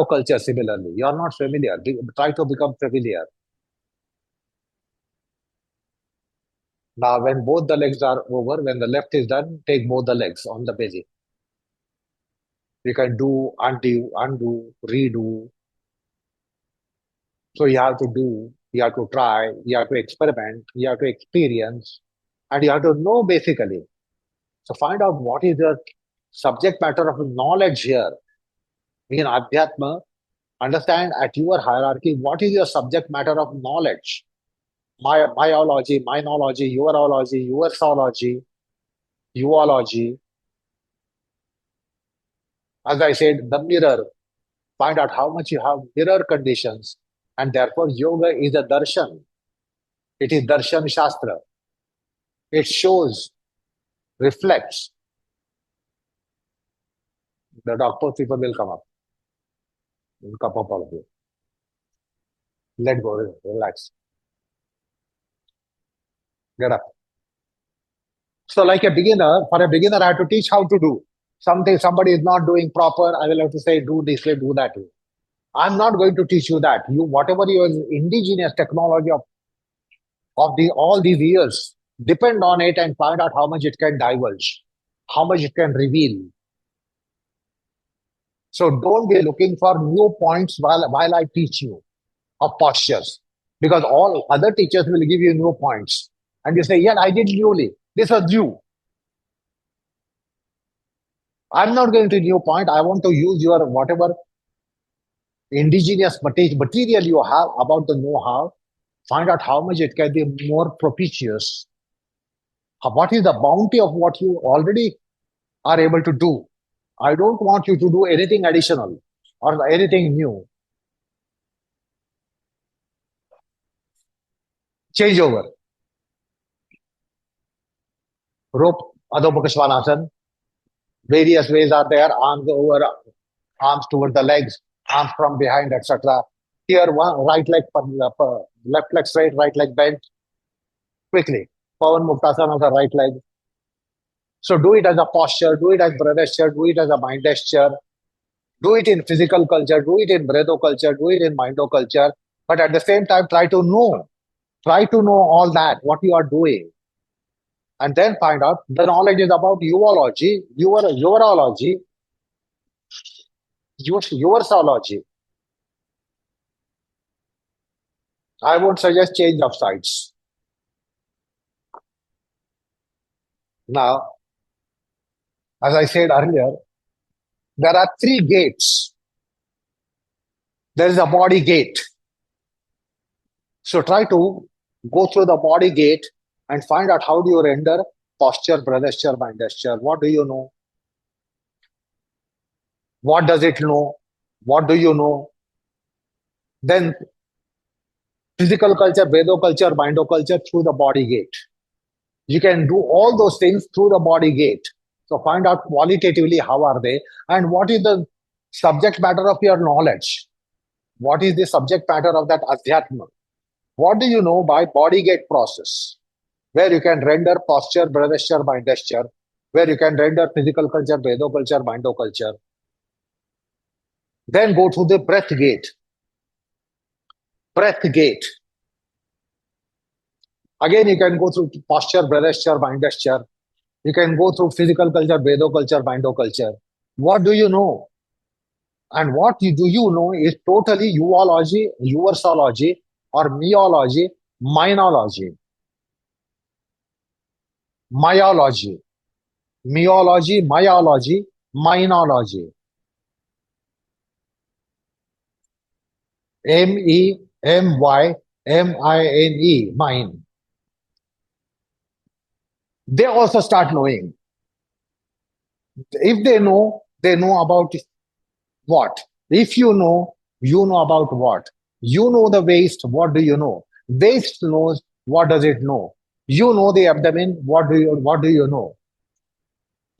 culture. Similarly, you are not familiar. Try to become familiar. Now, when both the legs are over, when the left is done, take both the legs on the basic. You can do, undo, redo. So you have to do, you have to try, you have to experiment, you have to experience, and you have to know basically. So find out what is your subject matter of knowledge here. In adhyatma, understand at your hierarchy what is your subject matter of knowledge. Myology, minology, urology, ursology, uology. As I said, the mirror, find out how much you have mirror conditions. And therefore, yoga is a darshan. It is darshan shastra. It shows, reflects. The doctor people will come up. Will come up all of you. Let go, relax, get up. So, like a beginner, for a beginner, I have to teach how to do. Something somebody is not doing proper, I will have to say, do this way, do that way. I'm not going to teach you that. You, whatever your indigenous technology of the all these years, depend on it and find out how much it can divulge, how much it can reveal. So don't be looking for new points while I teach you of postures. Because all other teachers will give you new points. And you say, yeah, I did newly. This was new. I'm not going to new point. I want to use your whatever indigenous material you have about the know-how, find out how much it can be more propitious. What is the bounty of what you already are able to do? I don't want you to do anything additional or anything new. Change over. Rope, Adho Mukha Svanasana. Various ways are there. Arms over, arms toward the legs, arms from behind, etc. Here, one right leg, left leg straight, right leg bent. Quickly. Pavan Muktasana of the right leg. So do it as a posture, do it as breathesture, do it as a mind gesture, do it in physical culture, do it in breatho culture, do it in mindo culture. But at the same time, try to know all that, what you are doing. And then find out the knowledge is about urology, your urology, your zoology. I would suggest change of sites. Now, as I said earlier, there are three gates. There is a body gate. So try to go through the body gate and find out how do you render posture, breathesture, mind gesture. What do you know? What does it know? What do you know? Then physical culture, Vedo culture, Mindo culture through the body gate. You can do all those things through the body gate. So find out qualitatively how are they and what is the subject matter of your knowledge. What is the subject matter of that adhyatma? What do you know by body gate process? Where you can render posture, breathesture, mind gesture, where you can render physical culture, Vedo culture, Mindo culture. Then go to the breath gate. Breath gate. Again, you can go through posture, breathesture, mind gesture. You can go through physical culture, Vedo culture, Mindo culture. What do you know? And what do you know is totally uology, yourology, or meology, minology, myology, meology, myology, minology. Mymyne, mine. They also start knowing. If they know about what? If you know about what? You know the waist, what do you know? Waist knows, what does it know? You know the abdomen, what do you know?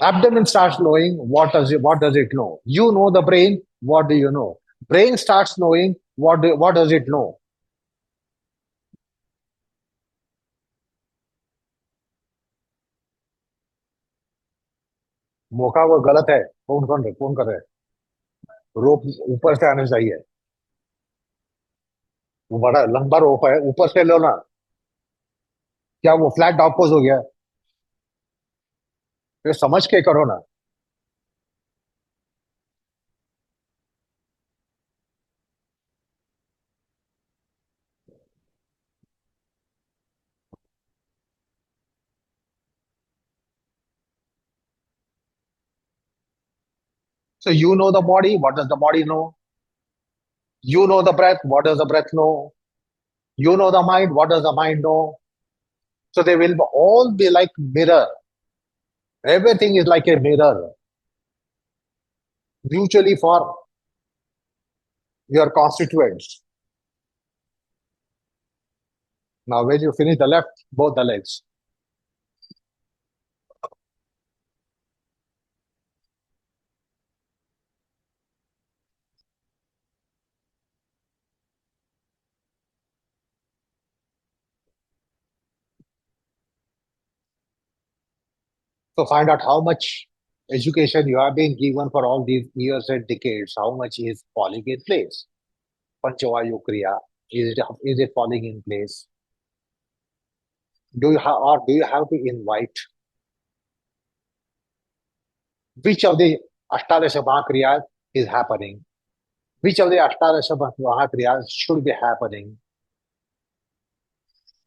Abdomen starts knowing, what does it know? You know the brain, what do you know? Brain starts knowing, what does it know? मौका वो गलत है कौन कर रहे हैं रोप ऊपर से आने चाहिए वो बड़ा लंबा रोप है ऊपर से लो ना क्या वो फ्लैट डॉग पोज हो गया ये समझ के करो ना so you know the body what does the body know you know the breath what does the breath know you know the mind what does the mind know so they will all be like mirror everything is like a mirror mutually for your constituents. Now, when you finish the left, both the legs. So find out how much education you have been given for all these years and decades, how much is falling in place. Panchavayu Kriya, is it falling in place? Do you have to invite which of the Ashtadasha Mahakriyas is happening? Which of the Ashtadasha Mahakriyas should be happening?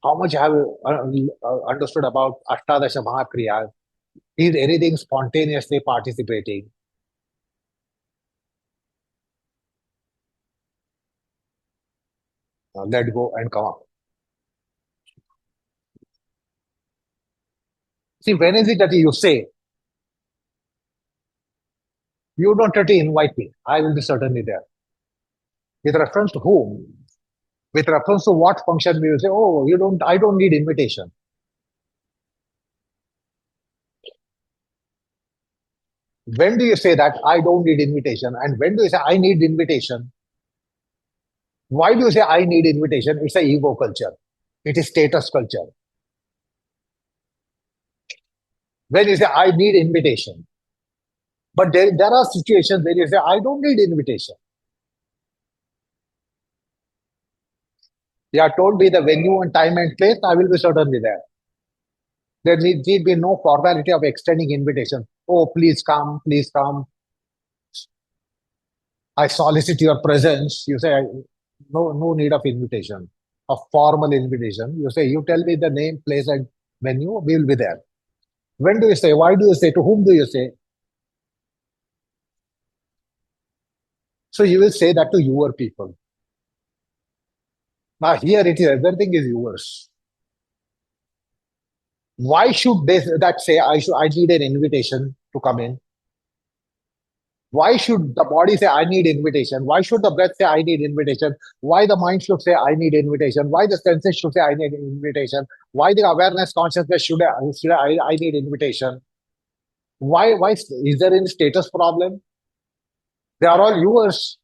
How much have you understood about Ashtadasha Mahakriyas? Is anything spontaneously participating? Let go and come up. See, when is it that you say, you don't have to invite me, I will be certainly there. With reference to whom? With reference to what function we will say, oh, I don't need invitation. When do you say that I don't need invitation? And when do you say I need invitation? Why do you say I need invitation? It's a ego culture. It is status culture. When you say I need invitation, but there are situations where you say I don't need invitation. You are told me the venue and time and place, I will be certainly there. There need be no formality of extending invitation. Oh, please come, please come. I solicit your presence. You say no need of invitation, of formal invitation. You say you tell me the name, place, and venue. We will be there. When do you say? Why do you say? To whom do you say? So you will say that to your people. Now here it is. Everything is yours. Why should they that say I need an invitation to come in? Why should the body say I need invitation? Why should the breath say I need invitation? Why the mind should say I need invitation? Why the senses should say I need invitation? Why the awareness consciousness I need invitation? Why is there any status problem? They are all yours.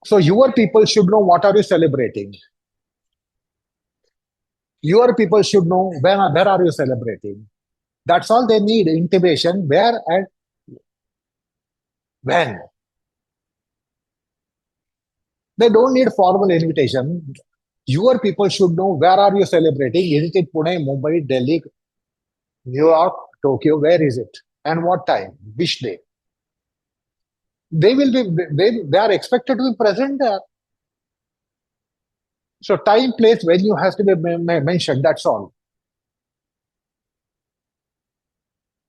So your people should know what are you celebrating. Your people should know where are you celebrating. That's all they need, intimation, where and when. They don't need formal invitation. Your people should know where are you celebrating. Is it in Pune, Mumbai, Delhi, New York, Tokyo? Where is it? And what time? Which day? They will be they are expected to be present there. So time, place, venue has to be mentioned. That's all.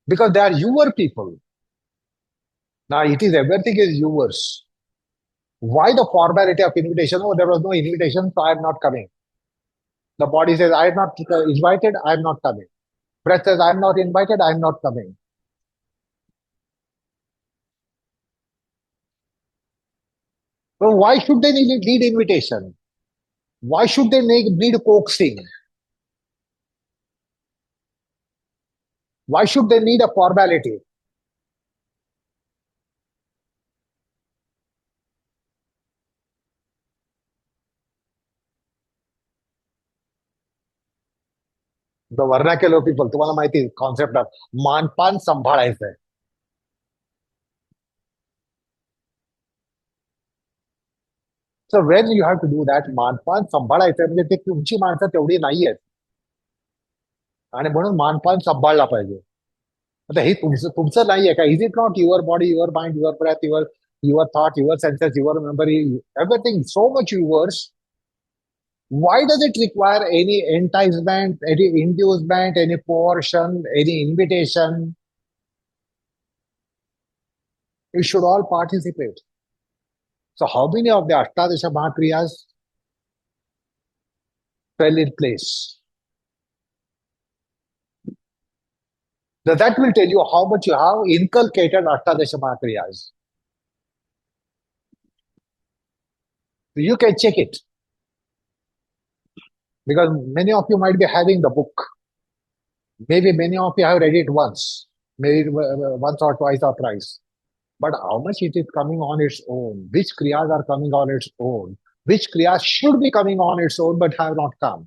Because they are your people. Now it is everything is yours. Why the formality of invitation? Oh, there was no invitation, so I am not coming. The body says, I am not invited, I am not coming. Breath says, I am not invited, I am not coming. So why should they need invitation? Why should they need coaxing? Why should they need a formality? The vernacular people, तुम्हाला माहिती concept of मानपान सांभाळायचं आहे. So when you have to do that, मानपान सांभाळायचं म्हणजे ते तुमची माणसं तेवढी नाहीयेत आणि म्हणून मानपान सांभाळला पाहिजे. आता हे तुमचं नाहीये का? Is it not your body, your mind, your breath, your thought, your senses, your memory, everything so much yours. Why does it require any enticement, any inducement, any coercion, any invitation? You should all participate. So how many of the Ashtadasha Mahakriyas fell in place? Now that will tell you how much you have inculcated Ashtadasha Mahakriyas. You can check it because many of you might be having the book. Maybe many of you have read it once, maybe once or twice or thrice. But how much it is coming on its own? Which kriyas are coming on its own? Which kriyas should be coming on its own but have not come?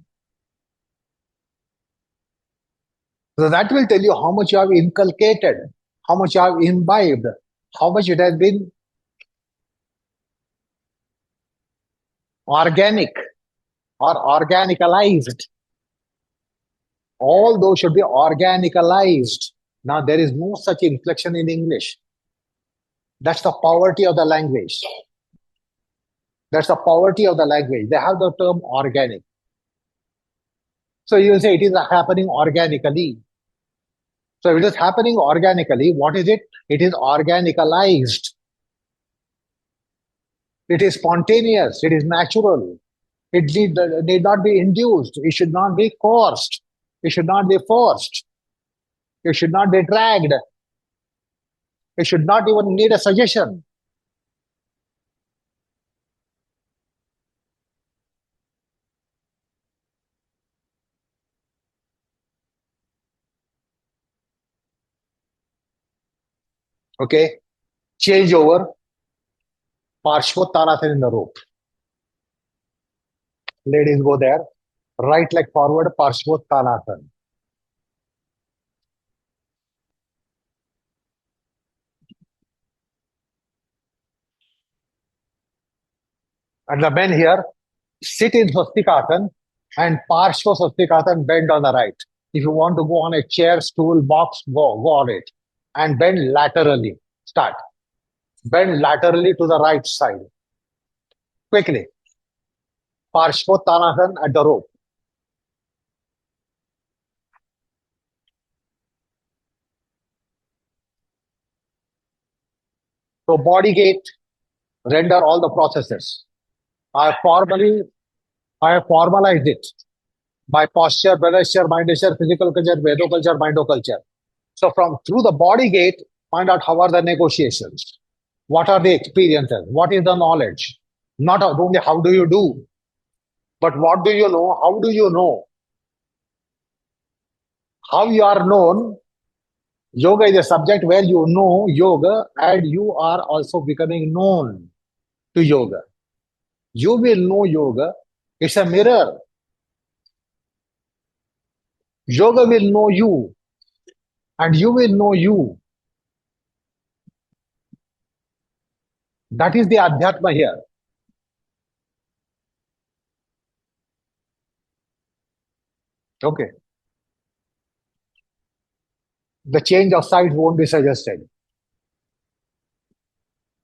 So that will tell you how much you have inculcated, how much you have imbibed, how much it has been organic or organicalized. All those should be organicalized. Now, there is no such inflection in English. That's the poverty of the language. That's the poverty of the language. They have the term organic. So you will say it is happening organically. So if it is happening organically, what is it? It is organicalized. It is spontaneous. It is natural. It need not be induced. It should not be coerced. It should not be forced. It should not be dragged. It should not even need a suggestion. Okay? Change over Parshvottanasana in the rope. Ladies go there. Right leg forward, Parshvottanasana. And the men here sit in Swastikasana and Parshva Swastikasana bend on the right. If you want to go on a chair, stool, box, go on it. And bend laterally. Start. Bend laterally to the right side. Quickly. Parshvottanasana at the rope. So body gate, render all the processes. I formally, I have formalized it by posture, gesture, mind gesture, physical culture, Vedo culture, Mindo culture. So from through the body gate, find out how are the negotiations, what are the experiences, what is the knowledge. Not only how do you do, but what do you know, how do you know, how you are known. Yoga is a subject where you know yoga and you are also becoming known to yoga. You will know yoga. It's a mirror. Yoga will know you and you will know you. That is the adhyatma here. Okay. The change of sides won't be suggested.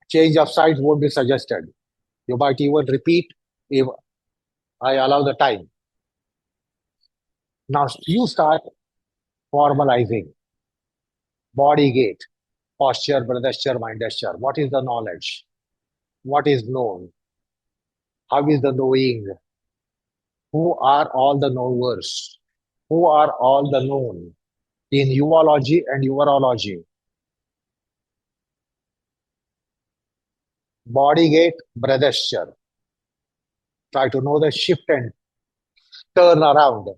Change of sides won't be suggested. You might even repeat if I allow the time. Now you start formalizing body gate, posture, gesture, mind gesture. What is the knowledge? What is known? How is the knowing? Who are all the knowers? Who are all the known? In uology and urology, body gate, gesture. Try to know the shift and turn around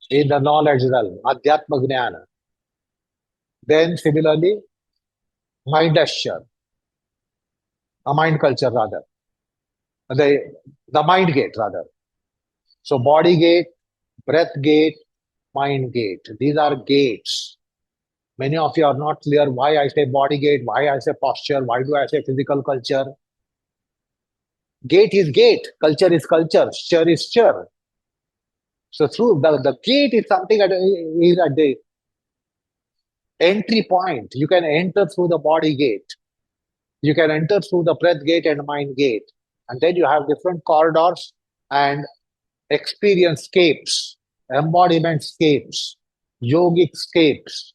in the knowledge realm, adhyatma jnana. Then similarly, mind gesture, a mind culture rather, the, the mind gate rather. So body gate, breath gate, mind gate. These are gates. Many of you are not clear why I say body gate, why I say posture, why do I say physical culture. Gate is gate, culture is culture, stir is stir. So through the gate is something is at the entry point. You can enter through the body gate. You can enter through the breath gate and mind gate. And then you have different corridors and experience scapes, embodiment scapes, yogic scapes.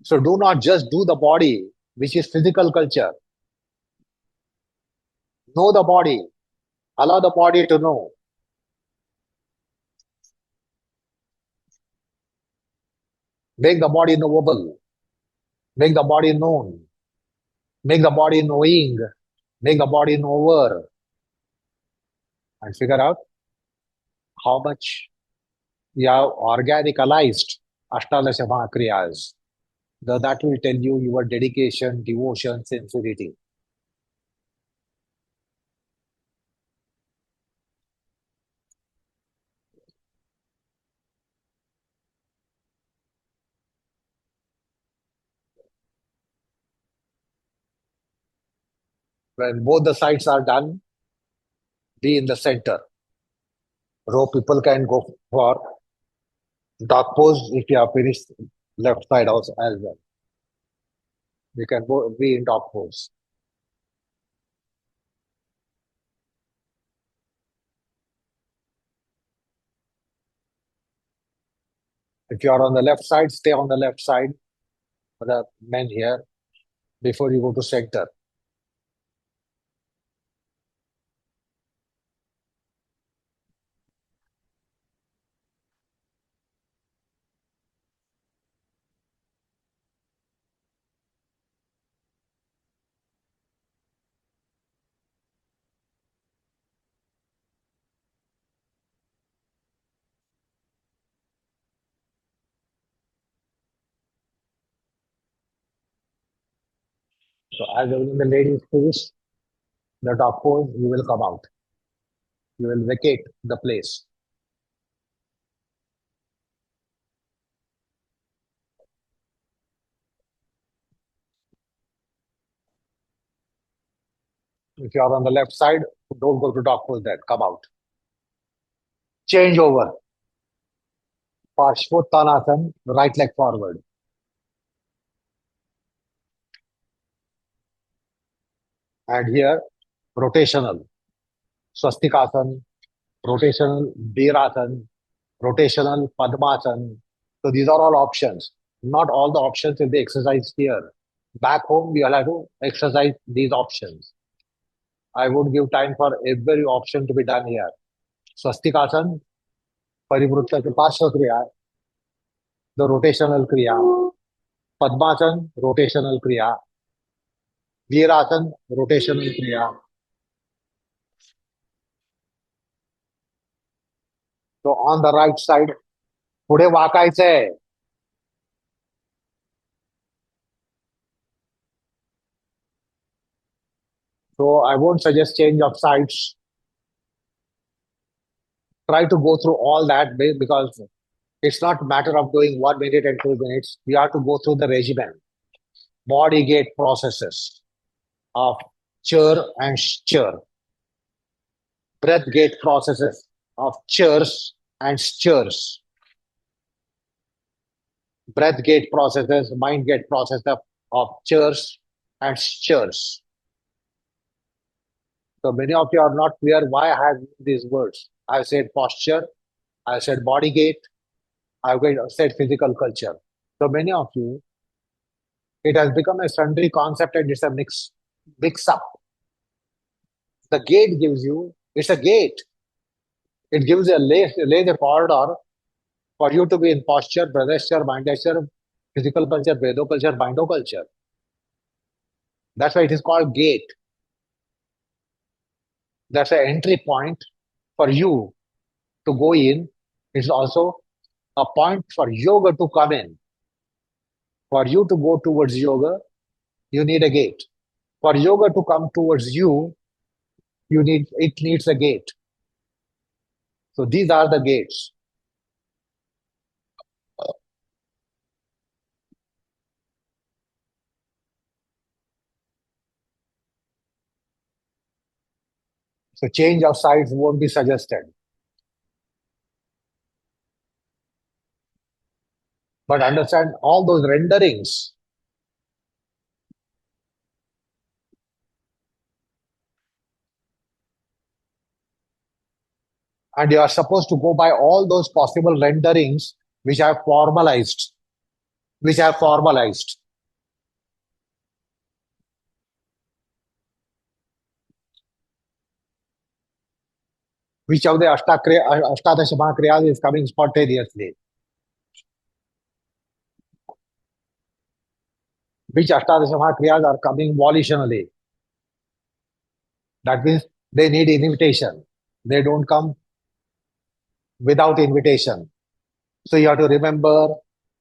So do not just do the body, which is physical culture. Know the body. Allow the body to know. Make the body knowable. Make the body known. Make the body knowing. Make the body knower. And figure out how much you have organicalized Ashtadasha Mahakriyas. That will tell you your dedication, devotion, sincerity. When both the sides are done, be in the center. Row people can go for dark pose if you have finished left side also as well. You can be in dark pose. If you are on the left side, stay on the left side for the men here before you go to center. So as when the ladies finish the dark pose, you will come out. You will vacate the place. If you are on the left side, don't go to dark pose then. Come out. Change over. Parshvottanasana, right leg forward. And here, rotational. Swastikasana, rotational Virasana, rotational Padmasana. So these are all options. Not all the options will be exercised here. Back home, we all have to exercise these options. I would give time for every option to be done here. Swastikasana, Parivrutta ke Parshva Kriya, the rotational Kriya. Padmasana, rotational Kriya. Virasana, rotational Kriya. So on the right side, पुढे वाकायचंय. So I won't suggest change of sides. Try to go through all that because it's not a matter of doing 1 minute and 2 minutes. You have to go through the regimen, body gate processes of chur and stir, breath gate processes of churs and stirs, breath gate processes, mind gate process of churs and stirs. So many of you are not clear why I have used these words. I said posture, I said body gate, I've said physical culture. So many of you, it has become a sundry concept and it's a mix up. The gate gives you, it's a gate. It gives a lays a corridor for you to be in posture, pradesh mindesture, physical culture, vedo culture, bindo culture. That's why it is called gate. That's an entry point for you to go in. It's also a point for yoga to come in. For you to go towards yoga, you need a gate. For yoga to come towards you, it needs a gate. So these are the gates. So change of sides won't be suggested. But understand all those renderings. And you are supposed to go by all those possible renderings which I have formalized. which are formalized. Which of the Ashtadasha Mahakriyas is coming spontaneously? Which Ashtadasha Mahakriyas are coming volitionally? That means they need invitation. They don't come without invitation. So you have to remember,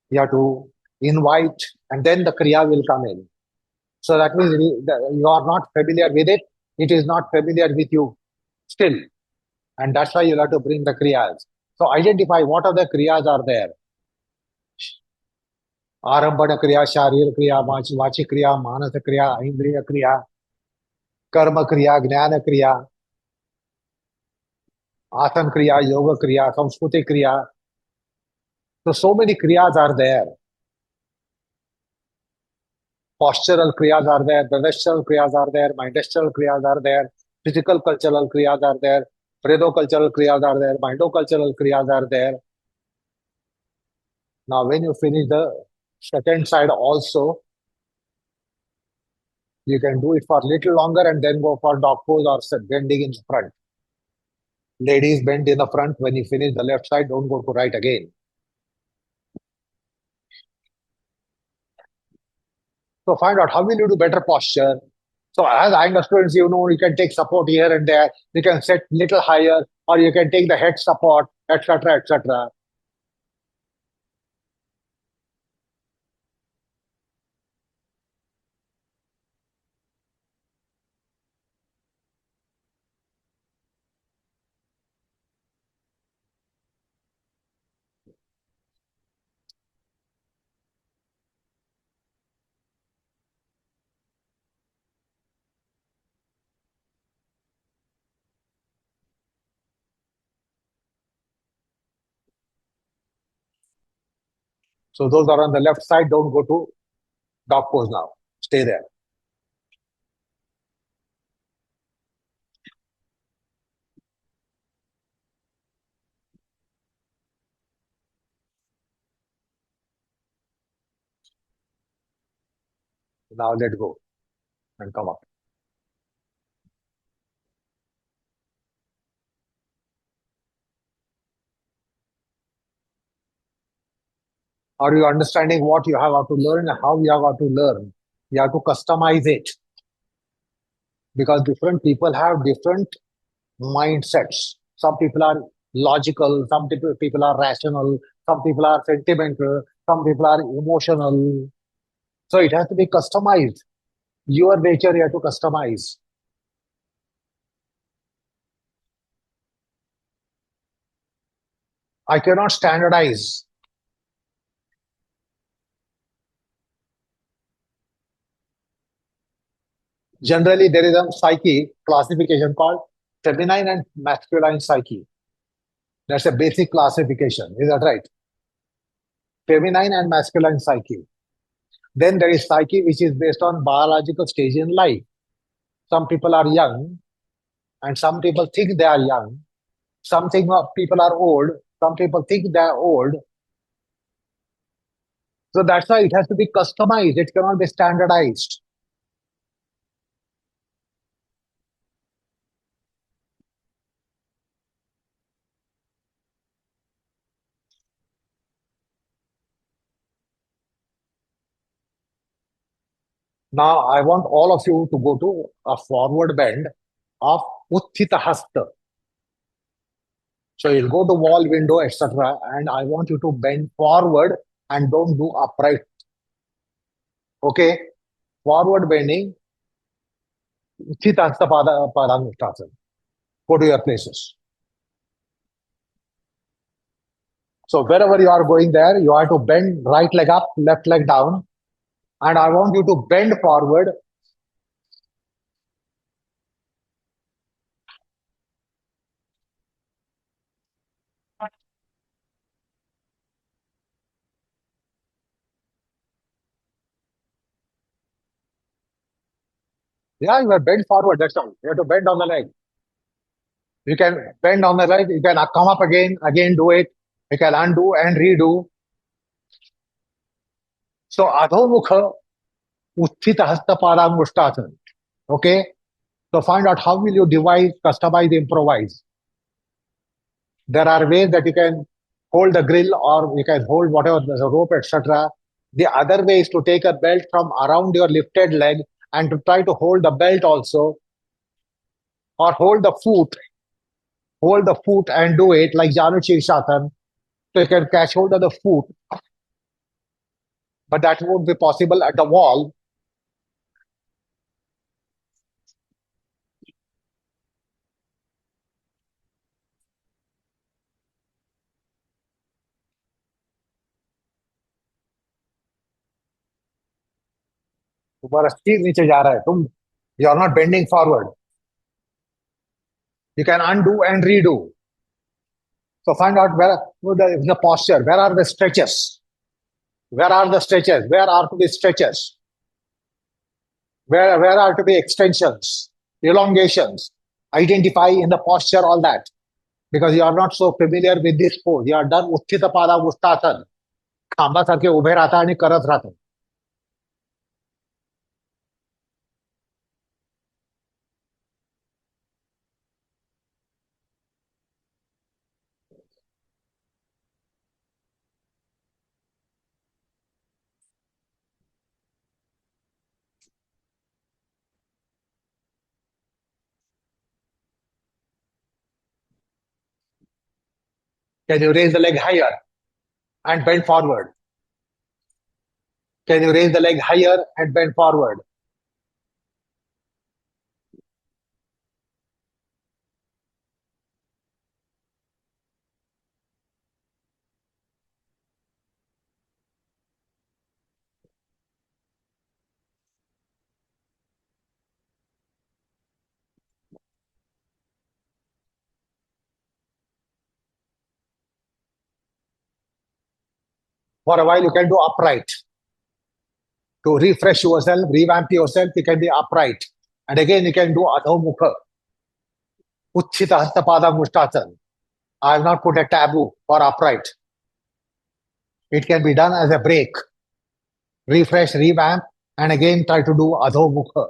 you have to invite, and then the Kriya will come in. So that means you are not familiar with it. It is not familiar with you still. And that's why you have to bring the Kriyas. So identify what are the Kriyas are there. Arambana Kriya, Sharir Kriya, Vachi Kriya, Manasa Kriya, Indriya Kriya, Karma Kriya, Gnana Kriya, Asan Kriya, Yoga Kriya, Samskuti Kriya. So many Kriyas are there. Postural Kriyas are there, Traditional Kriyas are there, Industrial Kriyas are there, Physical Cultural Kriyas are there, Cultural Kriyas are there, Cultural Kriyas are there. Now, when you finish the second side also, you can do it for a little longer and then go for dog pose or bending in front. Ladies bend in the front. When you finish the left side, don't go to right again. So find out how will you do better posture. So as I students, you can take support here and there. You can set little higher, or you can take the head support, etc., etc. So those are on the left side. Don't go to dog pose now. Stay there. Now let go and come up. Are you understanding what you have to learn and how you have to learn? You have to customize it because different people have different mindsets. Some people are logical, people are rational, some people are sentimental, some people are emotional. So it has to be customized. Your nature you have to customize. I cannot standardize. Generally, there is a psyche classification called feminine and masculine psyche. That's a basic classification. Is that right? Feminine and masculine psyche. Then there is psyche, which is based on biological stage in life. Some people are young, and some people think they are young. People are old. Some people think they are old. So that's why it has to be customized. It cannot be standardized. Now I want all of you to go to a forward bend of Utthita Hasta. So you'll go to wall, window, etc. And I want you to bend forward and don't do upright. Okay? Forward bending, Utthita Hasta Padangustasana. Go to your places. So wherever you are going there, you have to bend right leg up, left leg down. And I want you to bend forward. Yeah, you have bend forward. That's all. You have to bend on the leg. You can bend on the leg. You can come up again do it. You can undo and redo. So Adhomukha Utthita Hasta Padangushtasana. Okay. So find out how will you devise, customize, improvise. There are ways that you can hold the grill or you can hold whatever the rope, etc. The other way is to take a belt from around your lifted leg and to try to hold the belt also, or hold the foot and do it like Janu Shirshatan. So you can catch hold of the foot, but that won't be possible at the wall. तुम्हारा steel नीचे जा रहा है तुम, you are not bending forward. You can undo and redo. So find out where the posture, where are the stretches? Where are the stretches? Where are to be stretches? Where are to be extensions, elongations? Identify in the posture all that. Because you are not so familiar with this pose. You are done Utthita Pada Mustasan. खांबासारखे उभे राहता आणि करत राहता. Can you raise the leg higher and bend forward? Can you raise the leg higher and bend forward? For a while, you can do upright. To refresh yourself, revamp yourself, you can be upright. And again, you can do Adho Mukha, Uchchita Hastapada Mushtasan. I have not put a taboo for upright. It can be done as a break. Refresh, revamp, and again try to do Adho Mukha.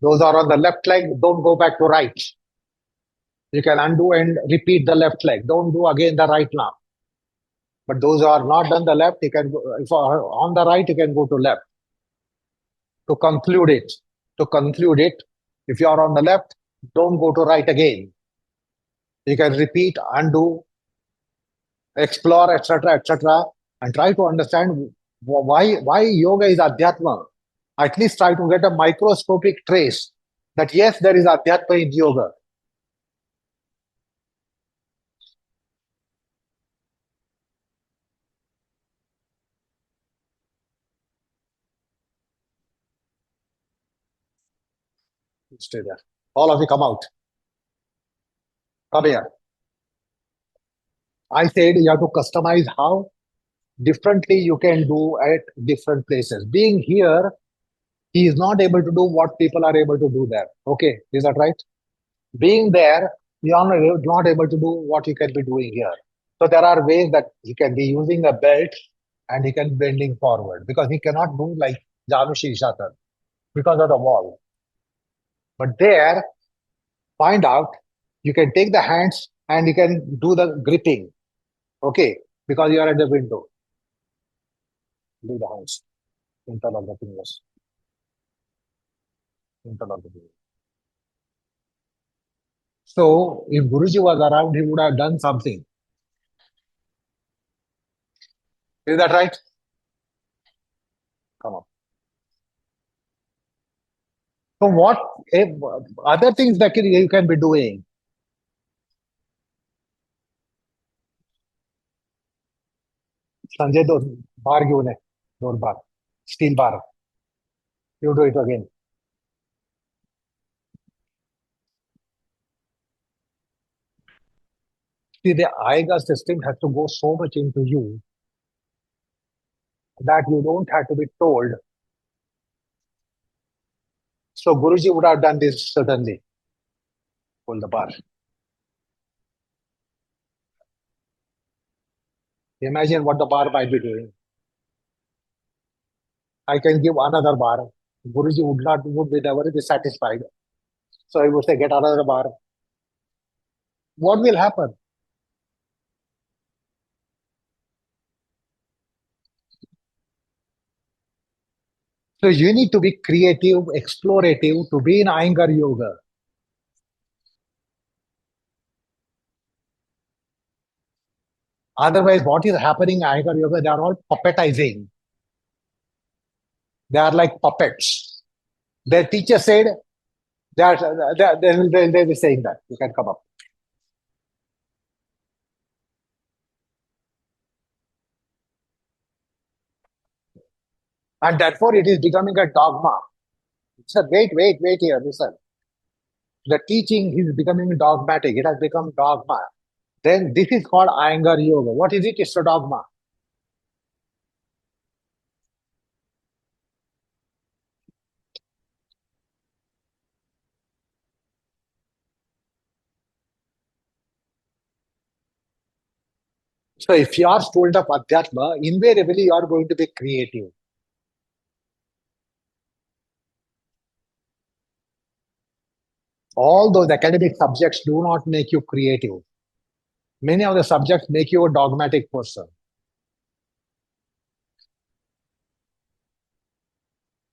Those are on the left leg, don't go back to right. You can undo and repeat the left leg. Don't do again the right now. But those who are not done the left, you can go, if are on the right, you can go to left. To conclude it, if you are on the left, don't go to right again. You can repeat, undo, explore, etc., etc., and try to understand why yoga is adhyatma. At least try to get a microscopic trace that yes, there is adhyatma in yoga. Stay there. All of you come out. Come here. I said you have to customize how differently you can do at different places. Being here, he is not able to do what people are able to do there. Okay, is that right? Being there, you are not able to do what you can be doing here. So there are ways that he can be using a belt and he can be bending forward because he cannot move like Janushi Shatan because of the wall. But there, find out you can take the hands and you can do the gripping. Okay, because you are at the window. Do the hands. Interlock the fingers. Interlock the fingers. So if Guruji was around, he would have done something. Is that right? Come on. So what if, other things that you can be doing? Sanjay, those bar घेऊन ये, दोन bar, steel bar. You do it again. See, the Iyengar system has to go so much into you that you don't have to be told. So Guruji would have done this certainly. Pull the bar. Imagine what the bar might be doing. I can give another bar. Guruji would be never be satisfied. So he would say, get another bar. What will happen? So you need to be creative, explorative to be in Iyengar yoga. Otherwise, what is happening in Iyengar yoga? They are all puppetizing. They are like puppets. Their teacher said that they'll be saying that. You can come up. And therefore, it is becoming a dogma. So wait here, listen. The teaching is becoming dogmatic. It has become dogma. Then this is called Iyengar yoga. What is it? It's a dogma. So if you are student of adhyatma, invariably you are going to be creative. All those academic subjects do not make you creative. Many of the subjects make you a dogmatic person.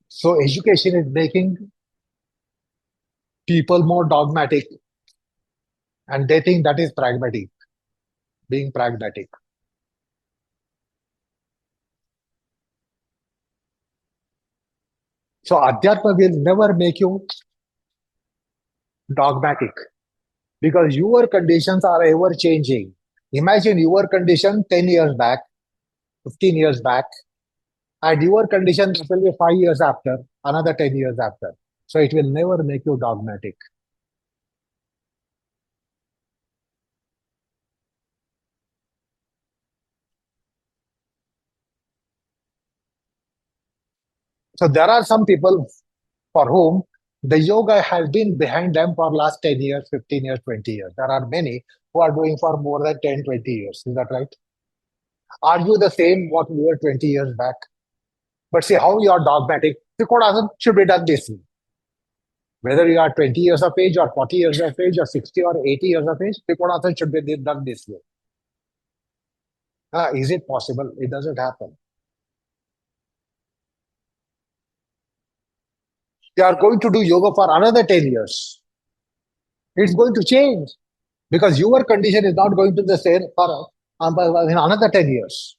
So education is making people more dogmatic, and they think that is pragmatic, being pragmatic. So adhyatma will never make you dogmatic because your conditions are ever changing. Imagine your condition 10 years back, 15 years back, and your condition will be 5 years after, another 10 years after. So it will never make you dogmatic. So there are some people for whom the yoga has been behind them for last 10 years, 15 years, 20 years. There are many who are doing for more than 10, 20 years. Is that right? Are you the same what you were 20 years back? But see how you are dogmatic. Because should be done this way. Whether you are 20 years of age or 40 years of age or 60 or 80 years of age, Trikonasana should be done this way. Is it possible? It doesn't happen. You are going to do yoga for another 10 years. It's going to change because your condition is not going to the same for in another 10 years.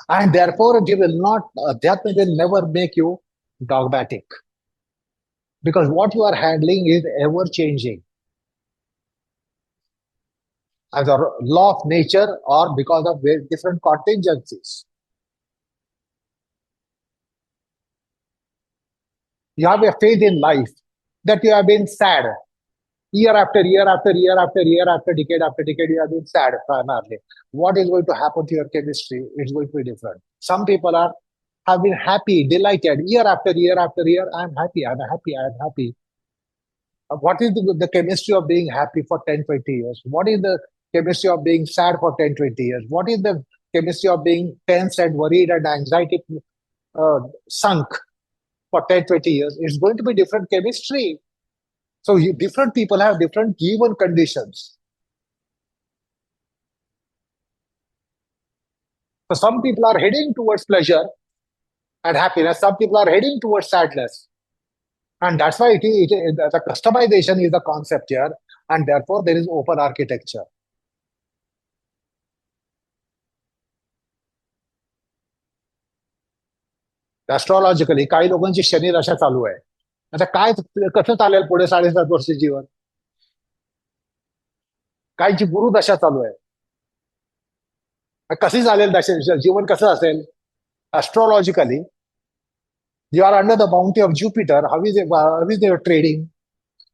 And therefore, you will not, that will never make you dogmatic because what you are handling is ever changing as a law of nature or because of very different contingencies. You have a phase in life that you have been sad year after year after year after year after decade, you have been sad primarily. What is going to happen to your chemistry? It's going to be different. Some people are have been happy, delighted year after year after year. I'm happy, I'm happy, I'm happy. What is the chemistry of being happy for 10, 20 years? What is the chemistry of being sad for 10, 20 years? What is the chemistry of being tense and worried and anxiety sunk for 10, 20 years? It's going to be different chemistry. So different people have different given conditions. So some people are heading towards pleasure and happiness. Some people are heading towards sadness. And that's why the customization is the concept here. And therefore, there is open architecture. ऍस्ट्रॉलॉजिकली काही लोकांची शनी दशा चालू आहे. आता काय कसं चालेल पुढे 7.5 वर्ष जीवन. काहींची गुरु दशा चालू आहे. कशी चालेल दशा जीवन कसं असेल. ऍस्ट्रॉलॉजिकली you are under the bounty of Jupiter. How is your trading?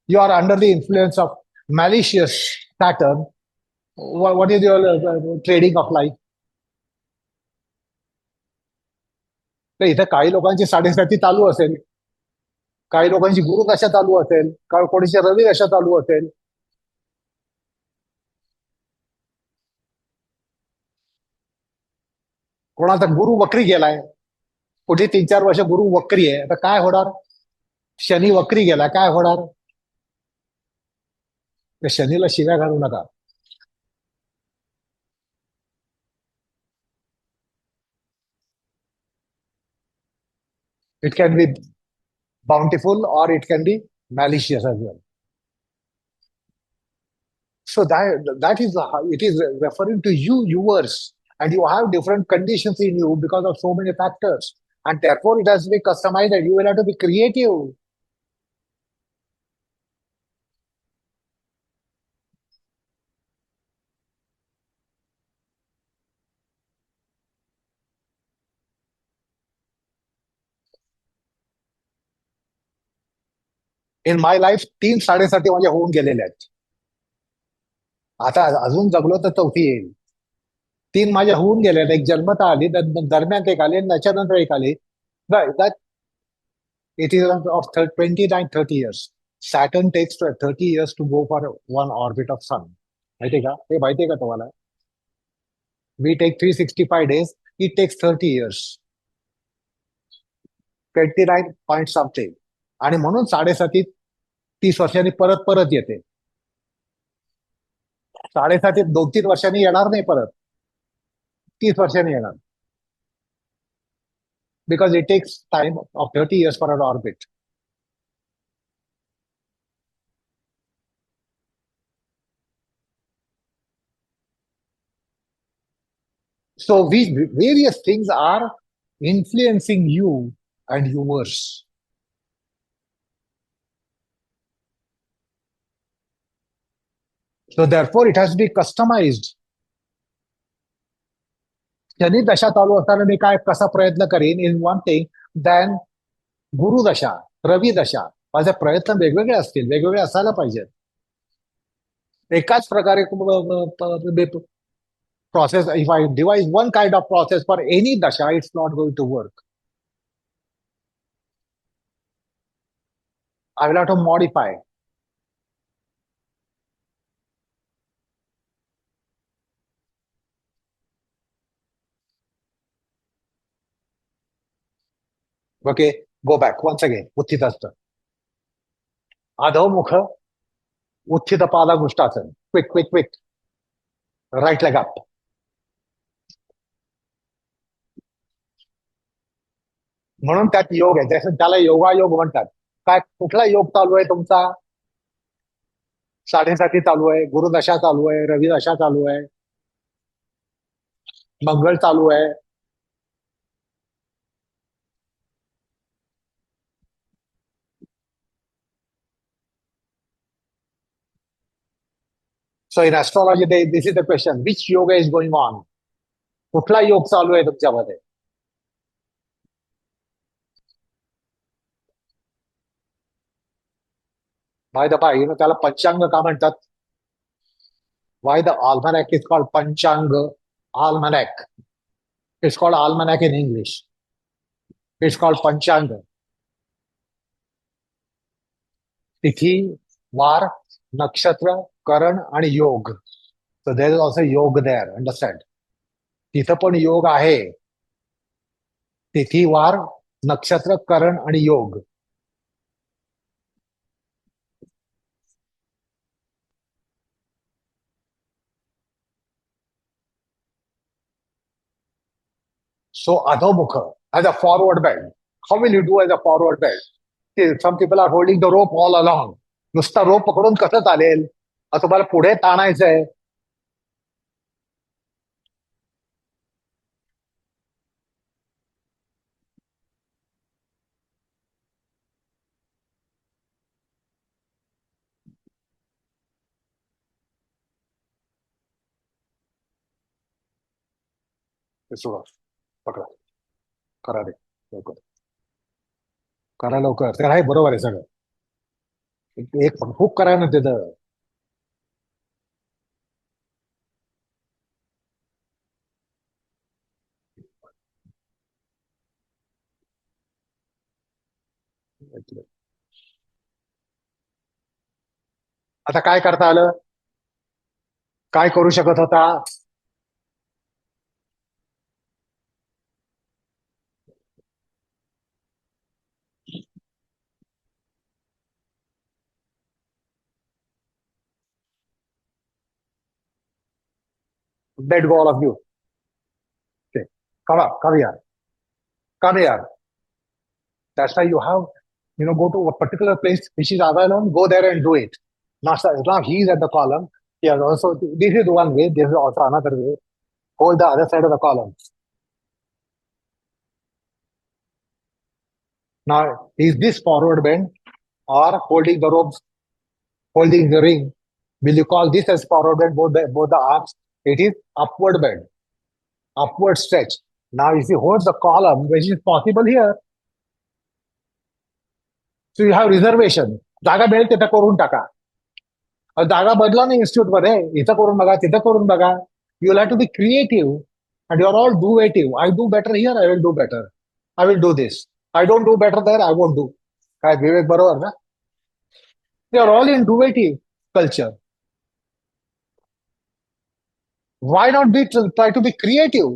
You are under the influence of malicious Saturn. What is your trading of life? तर इथं काही लोकांची साडेसाती चालू असेल, काही लोकांची गुरु दशा चालू असेल, काही कोणीची रवी दशा चालू असेल, कोणाचा गुरु वक्री गेलाय, पुढे 3-4 वर्ष गुरु वक्री आहे, आता काय होणार? शनी वक्री गेला, काय होणार? त्या शनीला शिव्या घालू नका. It can be bountiful or it can be malicious as well. So that is it is referring to you, yours, and you have different conditions in you because of so many factors, and therefore it has to be customized, and you will have to be creative. In my life 3 साडेसाठी माझ्या होऊन गेलेल्या आहेत. आता अजून जगलो तर चौथी येईल. 3 माझ्या होऊन गेल्या आहेत. एक जन्मता आली, दरम्यान एक आले, त्याच्यानंतर एक आले. That it is of 29-30 years. Saturn takes 30 years to go for one orbit of sun. माहितीये का? हे माहितीये का तुम्हाला? We take 365 days. It takes 30 years. 29 point something. आणि म्हणून साडेसाती 30 वर्षांनी परत परत येते. साडेसाती 2-3 वर्षांनी येणार नाही परत. 30 वर्षांनी येणार. Because it takes time of 30 years for an orbit. So we various things are influencing you and yours. So therefore it has to be customized. Shani दशा चालू असताना मी काय कसा प्रयत्न करेन इन वन थिंग दॅन गुरु दशा, रवी दशा. माझे प्रयत्न वेगवेगळे असतील, वेगवेगळे असायला पाहिजेत. एकाच प्रकारे process, if I devise one kind of process for any dasha, it's not going to work. I will have to modify. Okay, go back once again. Utthitasta. Adho Utthita Pada Gushtasana. Quick, quick, quick. Right leg up. म्हणून त्यात योग आहे, जसं त्याला योगायोग म्हणतात. काय कुठला योग चालू आहे तुमचा? साडेसाती चालू आहे, गुरुदशा चालू आहे, रवी दशा चालू आहे, मंगळ चालू आहे. So in astrology this is the question, which yoga is going on? कुठला योग चालू आहे तुमच्यामध्ये? बाय द बाय, त्याला पंचांग का म्हणतात? Why the almanac is called Panchanga Almanac? It's called almanac in English. It's called Panchanga. तिथी, वार, nakshatra, karan आणि योग. So there is also योग there. Understand? तिथं पण योग आहे. तिथी, वार, नक्षत्र, करण आणि योग. So adhomukha as a forward bend. How will you do as a forward bend? See, some people are holding the rope all along. नुसता रोप पकडून कसं चालेल? तुम्हाला पुढे ताणायचंय. ते सोडा, पकडा, करा रे लवकर, करा लवकर. तर आहे बरोबर आहे सगळं. एक हुक करा ना तिथं. आता काय करता आलं? काय करू शकत होता? Let go all of you. Okay. Come here. Come here. That's why you have, go to a particular place which is available, go there and do it. Now he is at the column. He has also, this is one way, this is also another way. Hold the other side of the column. Now, is this forward bend or holding the ropes, holding the ring? Will you call this as forward bend, both the arms? It is upward bend, upward stretch. Now, if you hold the column, which is possible here, so you have reservation. जागा मिळेल तिथं करून टाका. जागा बदला नाही institute मध्ये, इथं करून बघा, तिथं करून बघा. You have to be creative and you are all डुएटिव्ह. I do better here, I will do better. I will do this. I don't do better there, I won't do. काय विवेक बरोबर ना? दे आर ऑल इन डुएटिव्ह culture. Why not try to be creative?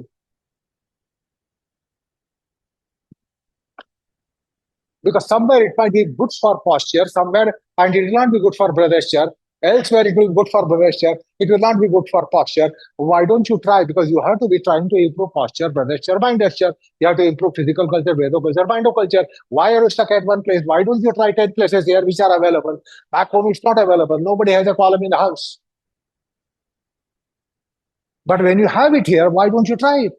Because somewhere it might be good for posture, somewhere, and it will not be good for posture. Elsewhere, it will be good for posture. It will not be good for posture. Why don't you try? Because you have to be trying to improve posture, posture, mind posture. You have to improve physical culture, Vedo culture, mind culture. Why are you stuck at one place? Why don't you try 10 places here which are available? Back home, it's not available. Nobody has a column in the house. But when you have it here, why don't you try it?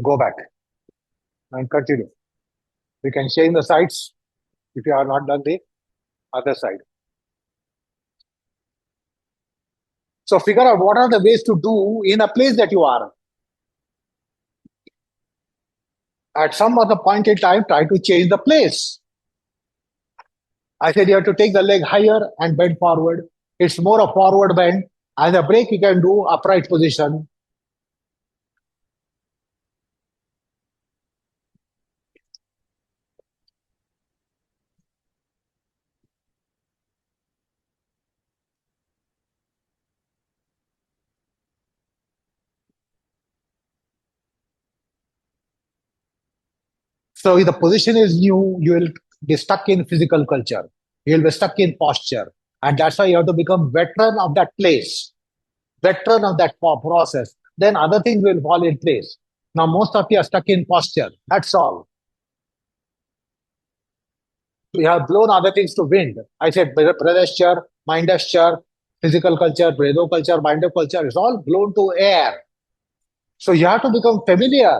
Go back and continue. We can change the sides if you are not done the other side. So figure out what are the ways to do in a place that you are. At some other point in time, try to change the place. I said you have to take the leg higher and bend forward. It's more a forward bend. As a break, you can do upright position. So if the position is new, you will be stuck in physical culture. You will be stuck in posture. And that's why you have to become veteran of that place, veteran of that process. Then other things will fall in place. Now, most of you are stuck in posture. That's all. We have blown other things to wind. I said predesture, mindesture, physical culture, bredo culture, mind culture is all blown to air. So you have to become familiar.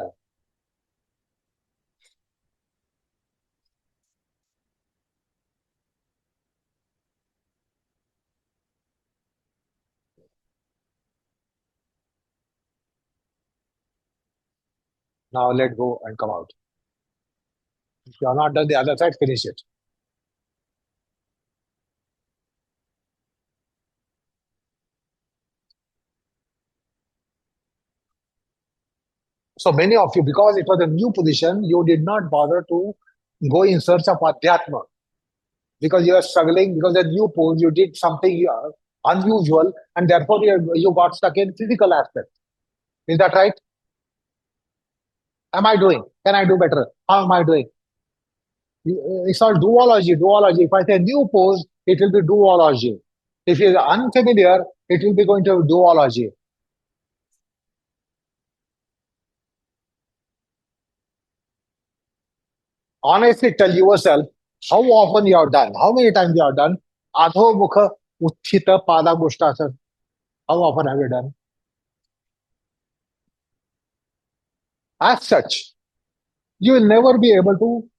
Now let go and come out. If you are not done the other side, finish it. So many of you, because it was a new position, you did not bother to go in search of adhyatma because you are struggling because a new pose, you did something unusual, and therefore you got stuck in physical aspect. Is that right? Am I doing? Can I do better? How am I doing? It's all duology, duology. If I say new pose, it will be duology. If it's unfamiliar, it will be going to duology. Honestly, tell yourself how often you have done, how many times you have done. Adho mukha utthita pada gushtasana. How often have you done? As such, you will never be able to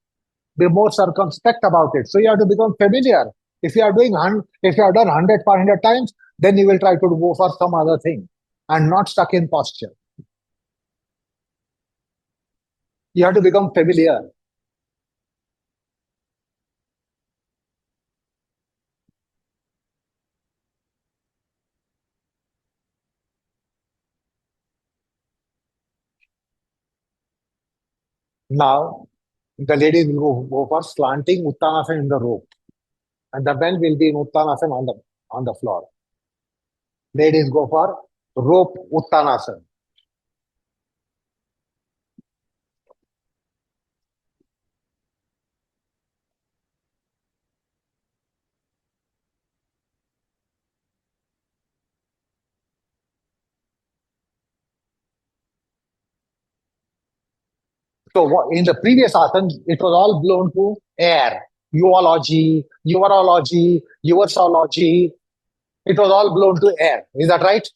be more circumspect about it. So you have to become familiar. If you are doing if you have done 100, 500 times, then you will try to go for some other thing and not stuck in posture. You have to become familiar. Now, the ladies will go for slanting Uttanasana in the rope, and the men will be in Uttanasana on the floor. Ladies go for rope Uttanasana. So in the previous asana, it was all blown to air. Uology, urology, uversology. It was all blown to air. Is that right?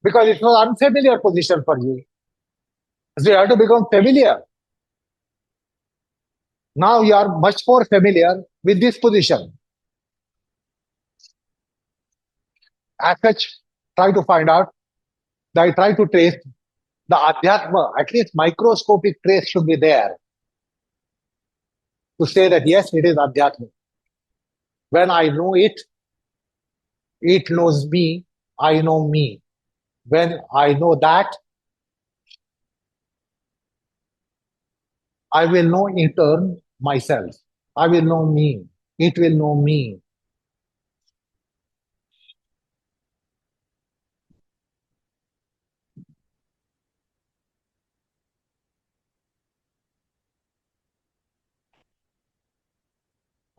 Because it was unfamiliar position for you. So you have to become familiar. Now you are much more familiar with this position. As such, try to find out. I try to trace the adhyatma. At least microscopic trace should be there to say that yes, it is adhyatma. When I know it, it knows me. I know me. When I know that, I will know in turn myself. I will know me. It will know me.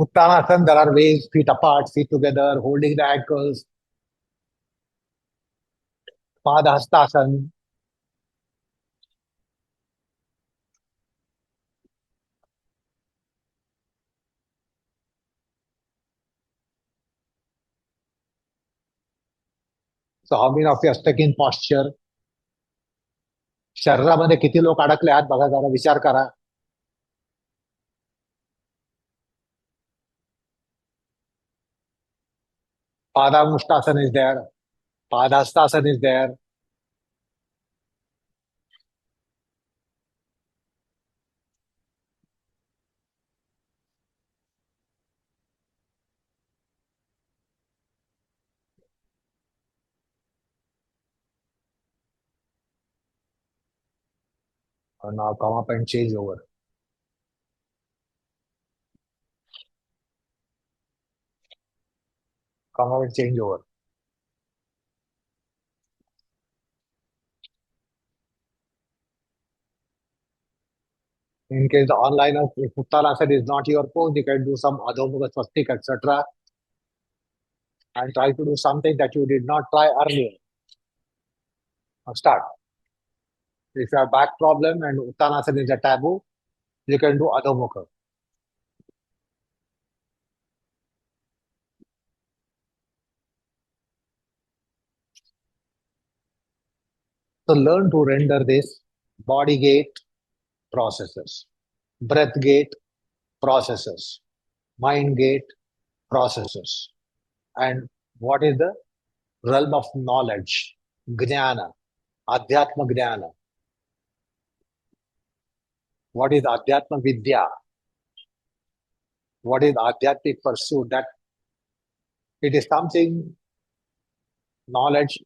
Uttanasana, there are ways, feet apart, feet together, holding the ankles, Padahastasana. So how many of you are stuck in posture? शरीरामध्ये किती लोक अडकले आहेत बघा जरा विचार करा. Padangustasana is there. Padhastasana is there. And now come up and change over. Come up and change over. In case the online of if Uttanasana is not your pose, you can do some Adho Swastik, etc. And try to do something that you did not try earlier. Now start. If you have back problem and Uttanasana is a taboo, you can do Adho Mukha. So learn to render this body gate processes, breath gate processes, mind gate processes. And what is the realm of knowledge? Jnana, Adhyatma Jnana. What is Adhyatma Vidya? What is Adhyatmic pursuit? That it is something, knowledge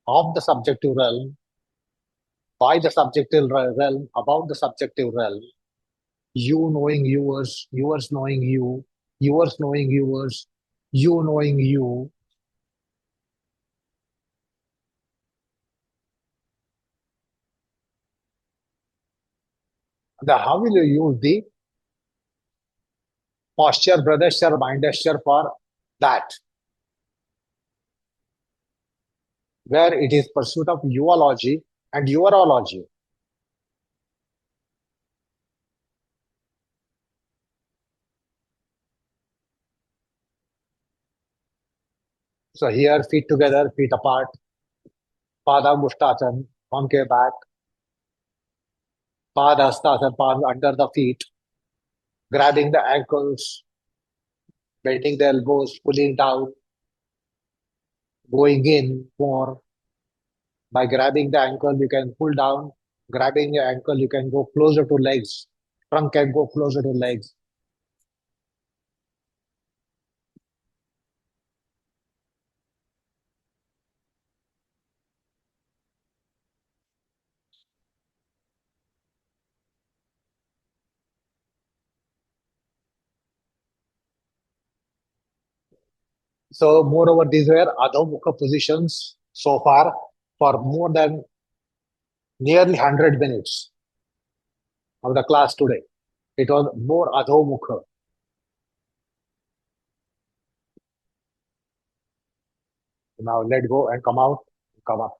of the subjective realm, by the subjective realm, about the subjective realm, you knowing yours, yours knowing you, yours knowing yours, you knowing you. How will you use the posture, brothership, mindsure for that? Where it is pursuit of uology and urology. So here, feet together, feet apart, Padangustasana, concave back, Padhastasana, palm under the feet, grabbing the ankles, bending the elbows, pulling down, going in more. By grabbing the ankle, you can pull down. Grabbing your ankle, you can go closer to legs. Trunk can go closer to legs. So, moreover, these were adhomukha positions so far for more than nearly 100 minutes of the class today. It was more adhomukha. Now let go and come out, come up.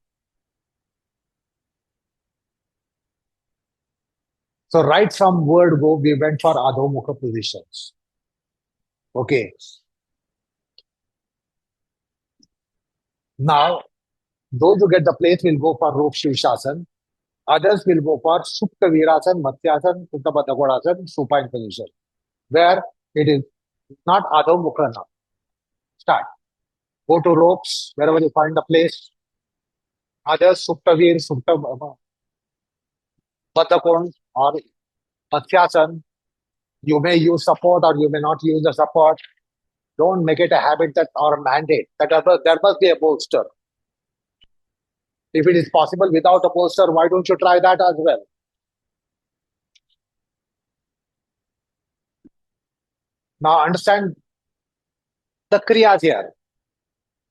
So right from word go, we went for adhomukha positions. Okay. Now, those who get the place will go for Rope Shivasana. Others will go for Supta Virasana, Matsyasan, Uttabadha Godasana, supine position, where it is not Adho Mukha now. Start. Go to ropes, wherever you find the place. Others, Supta Vir, Supta Baddha or Matsyasan. You may use support or you may not use the support. Don't make it a habit that or a mandate that there must be a bolster. If it is possible without a bolster, why don't you try that as well? Now understand the kriyas here.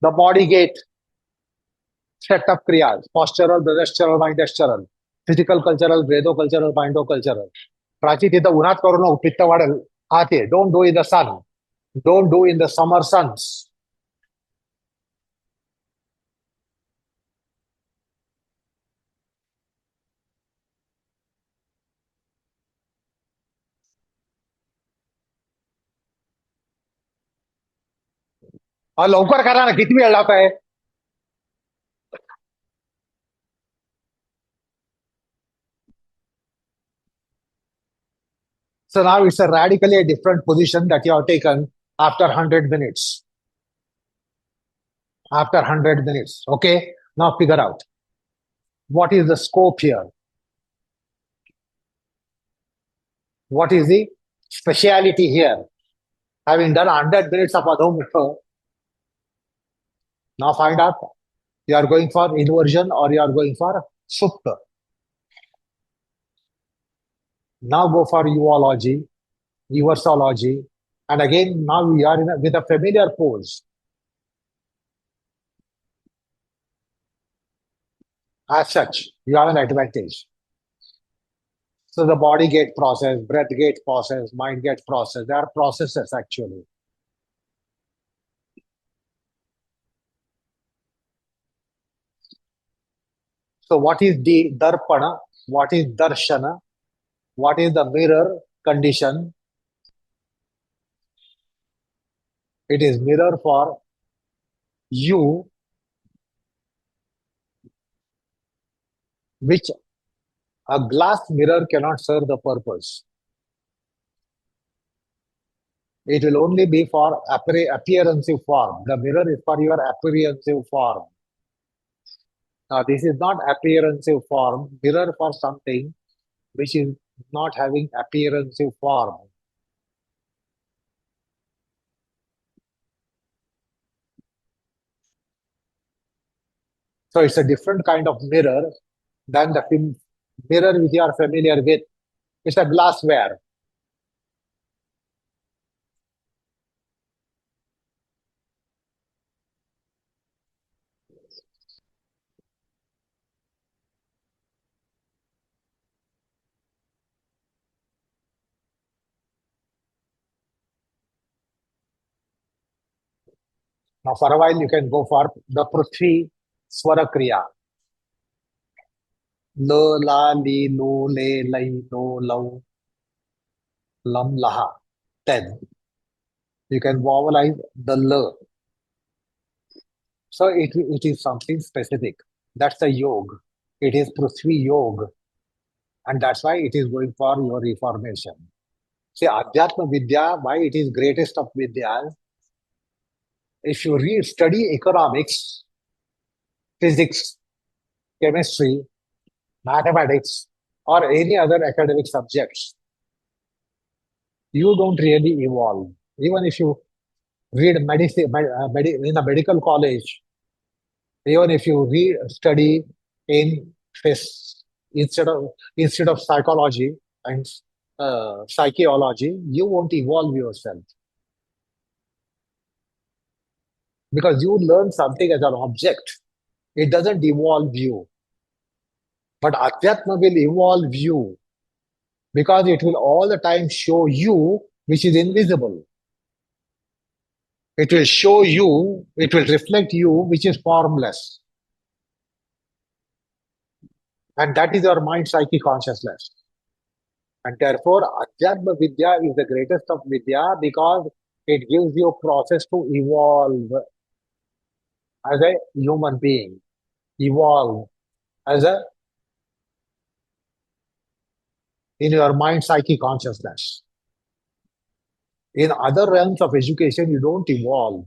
The body gate, set of kriyas, postural, gestural, mind gestural, physical cultural, breatho cultural, mindo cultural. Prachi तिथं उन्हात करू नको पित्त वाढेल हा ते don't do in the sun don't do in the summer सन्स लवकर करा ना किती वेळ लावताय So now it's a radically a different position that you have taken after 100 minutes. After 100 minutes. Okay. Now figure out what is the scope here. What is the speciality here? Having done 100 minutes of Adho now find out you are going for inversion or you are going for Supta. Now go for uology, reversology, and again now we are with a familiar pose. As such, you have an advantage. So the body gets processed, breath gets processed, mind gets processed. There are processes actually. So what is the darpana? What is darshana? What is the mirror condition? It is mirror for you, which a glass mirror cannot serve the purpose. It will only be for appearances form. The mirror is for your appearances form. Now, this is not appearances form, mirror for something which is not having appearances form. So it's a different kind of mirror than the mirror which you are familiar with. It's a glassware. Now, for a while, you can go for the Prithvi Swara Kriya. L, la, li, lo, le, lai, lo, lau, lam, laha. 10. You can vowelize the L. So it is something specific. That's the yoga. It is Prithvi Yoga. And that's why it is going for your reformation. See, Adhyatma Vidya, why it is greatest of Vidyas. If you read, study economics, physics, chemistry, mathematics, or any other academic subjects, you don't really evolve. Even if you read medicine in a medical college, even if you read study in phys- instead of psychology and psychology, you won't evolve yourself. because you learn something as an object. It doesn't evolve you. But adhyatma will evolve you because it will all the time show you which is invisible. It will show you, it will reflect you which is formless. And that is your mind, psyche, consciousness. And therefore, Adhyatma Vidya is the greatest of Vidya because it gives you a process to evolve as a human being, evolve as a in your mind, psyche, consciousness. In other realms of education, you don't evolve.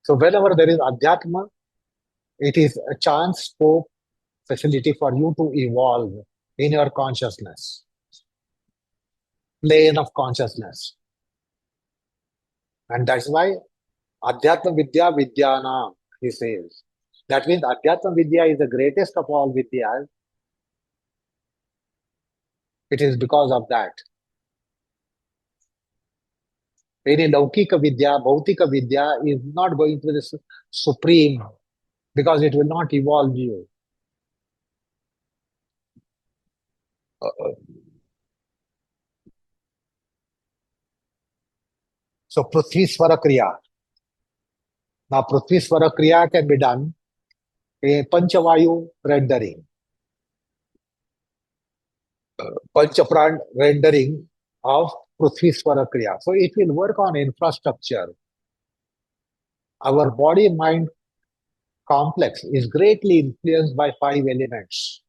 So whenever there is Adhyatma, it is a chance, scope, facility for you to evolve in your consciousness, plane of consciousness. And that's why Adhyatma Vidya Vidyana, he says. That means Adhyatma Vidya is the greatest of all Vidyas. It is because of that. Any Laukika Vidya, Bhautika Vidya is not going to be the supreme because it will not evolve you. So Prithvi Swara Kriya. Now Prithvi Swara Kriya can be done in Panchavayu rendering, Panchapran rendering of Prithvi Swara Kriya. So it will work on infrastructure. Our body-mind complex is greatly influenced by five elements.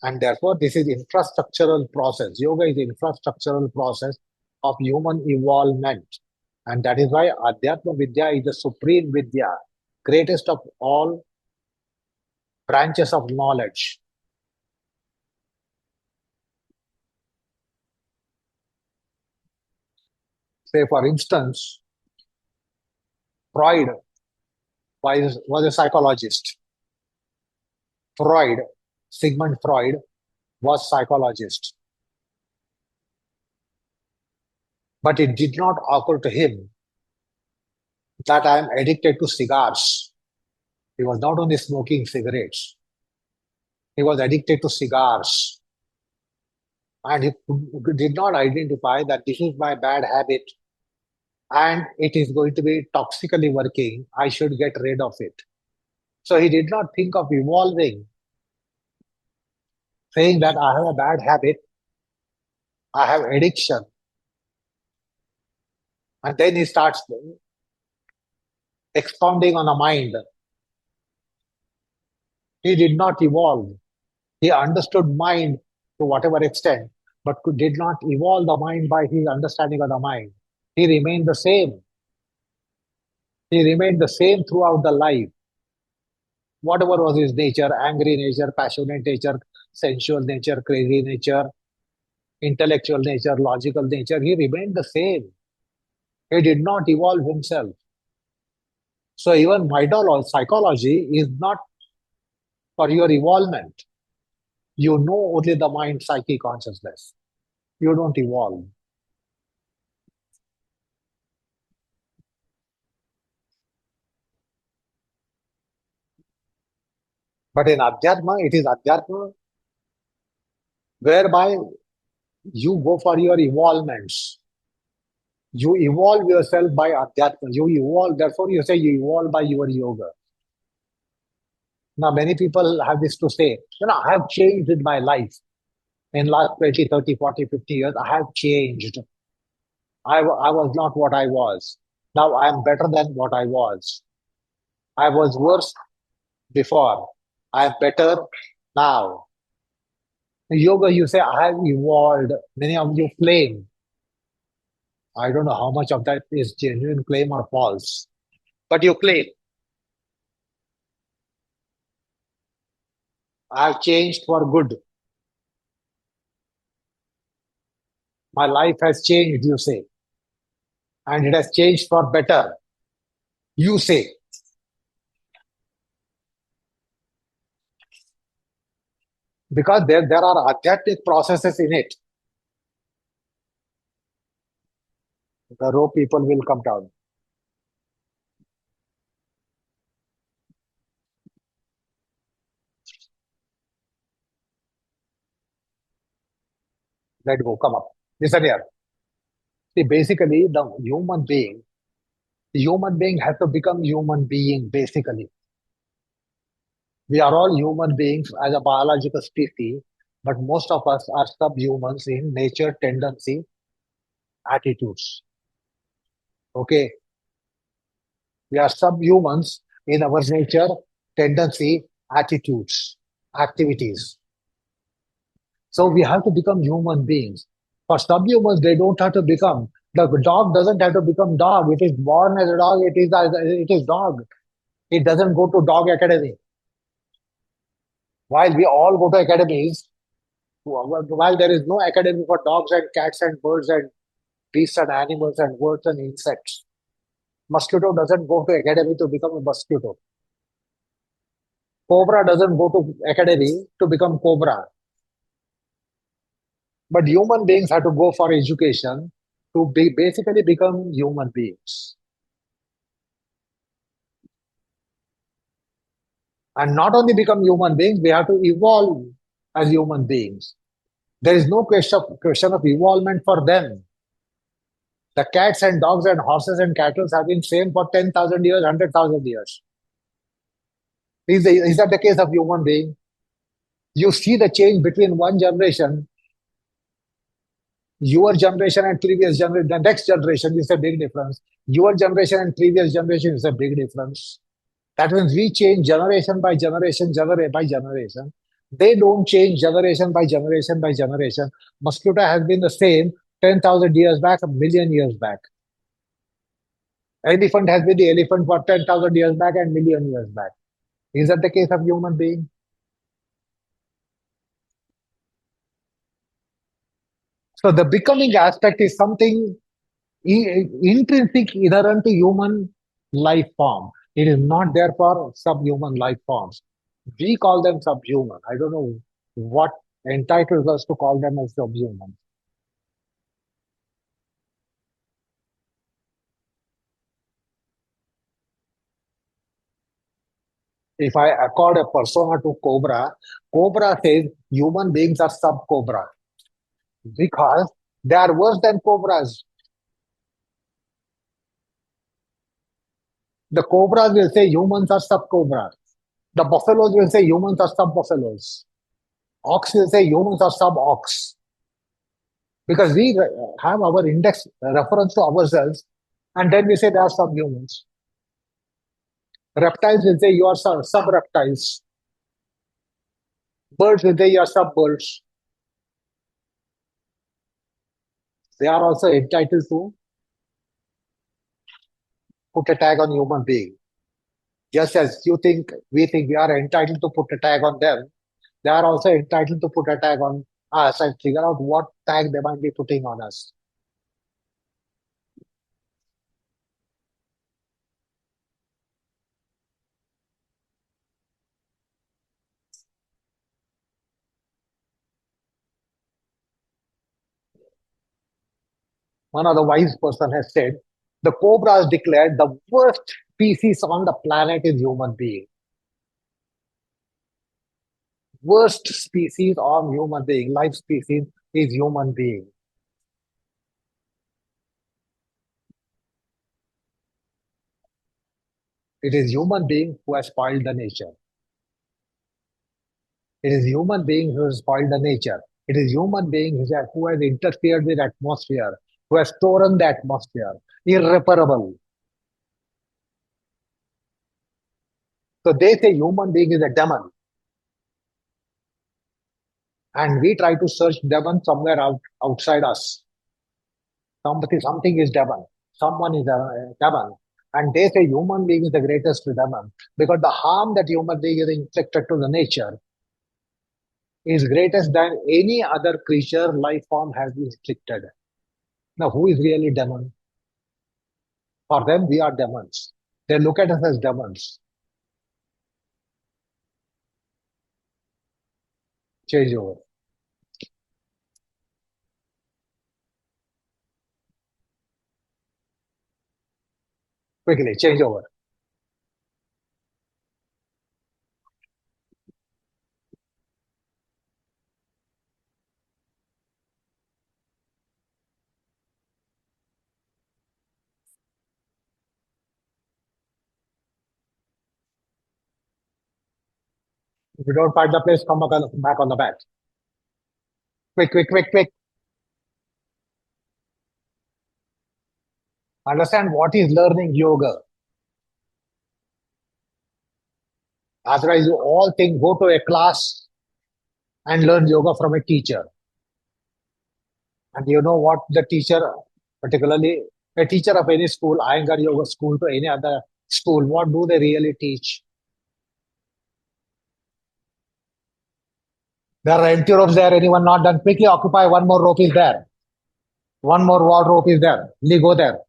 And therefore, this is infrastructural process. Yoga is infrastructural process of human evolvement. And that is why Adhyatma Vidya is the supreme Vidya, greatest of all branches of knowledge. Say, for instance, Freud was a psychologist. Freud, Sigmund Freud, was psychologist. But it did not occur to him that I am addicted to cigars. He was not only smoking cigarettes, he was addicted to cigars. And he did not identify that this is my bad habit and it is going to be toxically working. I should get rid of it. So he did not think of evolving, saying that I have a bad habit, I have addiction. And then he starts expounding on the mind. He did not evolve. He understood mind to whatever extent, but did not evolve the mind by his understanding of the mind. He remained the same. He remained the same throughout the life. Whatever was his nature, angry nature, passionate nature, sensual nature, crazy nature, intellectual nature, logical nature, he remained the same. He did not evolve himself. So even psychology is not for your evolvement. You know only the mind, psyche, consciousness. You don't evolve. But in Adhyatma, it is Adhyatma whereby you go for your evolvements. You evolve yourself by Adhyatma. You evolve, therefore you say you evolve by your yoga. Now, many people have this to say, I have changed in my life. In last 20, 30, 40, 50 years, I have changed. I was not what I was. Now I am better than what I was. I was worse before. I am better now. In yoga, you say, I have evolved. Many of you claim. I don't know how much of that is genuine claim or false. But you claim, I have changed for good. My life has changed, you say. And it has changed for better, you say. because there are adhyatmic processes in it. The rope people will come down. Let go, come up. Listen here. See, basically, the human being has to become human being, basically. We are all human beings as a biological species, but most of us are subhumans in nature, tendency, attitudes. Okay, we are subhumans in our nature, tendency, attitudes, activities. So we have to become human beings. For subhumans, they don't have to become. The dog doesn't have to become dog. It is born as a dog. It is dog. It doesn't go to dog academy. While we all go to academies, while there is no academy for dogs and cats and birds and beasts and animals and birds and insects, mosquito doesn't go to academy to become a mosquito. Cobra doesn't go to academy to become cobra. But human beings have to go for education to basically become human beings. And not only become human beings, we have to evolve as human beings. There is no question of evolvement for them. The cats and dogs and horses and cattle have been same for 10,000 years, 100,000 years. Is that the case of human being? You see the change between one generation, your generation and previous generation, the next generation is a big difference. Your generation and previous generation is a big difference. That means we change generation by generation, generation by generation. They don't change generation by generation by generation. Mosquito has been the same 10,000 years back, a million years back. Elephant has been the elephant for 10,000 years back and million years back. Is that the case of human being? So the becoming aspect is something intrinsic inherent to human life form. It is not there for subhuman life forms. We call them subhuman. I don't know what entitles us to call them as subhuman. If I accord a persona to Cobra, Cobra says human beings are sub Cobra because they are worse than Cobras. The Cobras will say humans are sub Cobras. The buffaloes will say humans are sub buffaloes. Ox will say humans are sub ox because we have our index reference to ourselves and then we say they are subhumans. Reptiles will say you are sub reptiles. Birds will say you are sub birds. They are also entitled to put a tag on human being. Just as we think we are entitled to put a tag on them, they are also entitled to put a tag on us and figure out what tag they might be putting on us. One of the wise person has said, the cobra has declared the worst species on the planet is human being. Worst species on human being, life species is human being. It is human being who has spoiled the nature. It is human being who has spoiled the nature. It is human being who has interfered with atmosphere, who has stolen the atmosphere. Irreparable. So they say human being is a demon, and we try to search demon somewhere outside us. Something is demon. Someone is a demon. And they say human being is the greatest demon because the harm that human being is inflicted to the nature is greatest than any other creature life form has been inflicted. Now, who is really demon? For them, we are demons. They look at us as demons. Change over. Quickly, change over. If you don't find the place, come back on the mat. Quick, quick, quick, quick. Understand what is learning yoga. Otherwise, you all think go to a class and learn yoga from a teacher. And you know what the teacher, particularly a teacher of any school, Iyengar yoga school to any other school, what do they really teach? There are empty ropes there. Anyone not done? Quickly occupy. One more rope is there. One more wall rope is there. Lee, go there.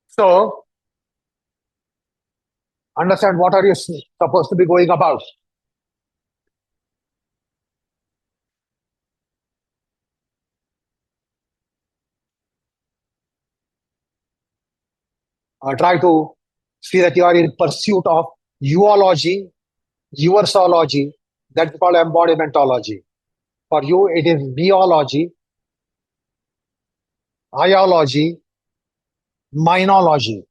So understand what are you supposed to be going about. Try to see that you are in pursuit of yoology, your zoology. That's called embodimentology. For you, it is meology, iology, minology.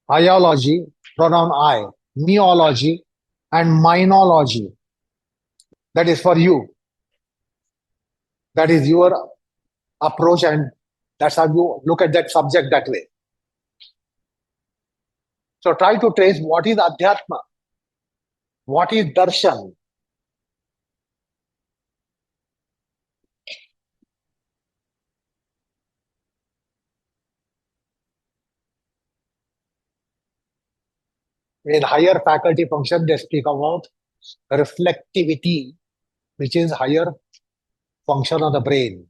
Iology, pronoun I, meology, and minology. That is for you. That is your approach, and that's how you look at that subject that way. So try to trace what is adhyatma, what is darshan. In higher faculty function, they speak about reflectivity, which is higher function of the brain.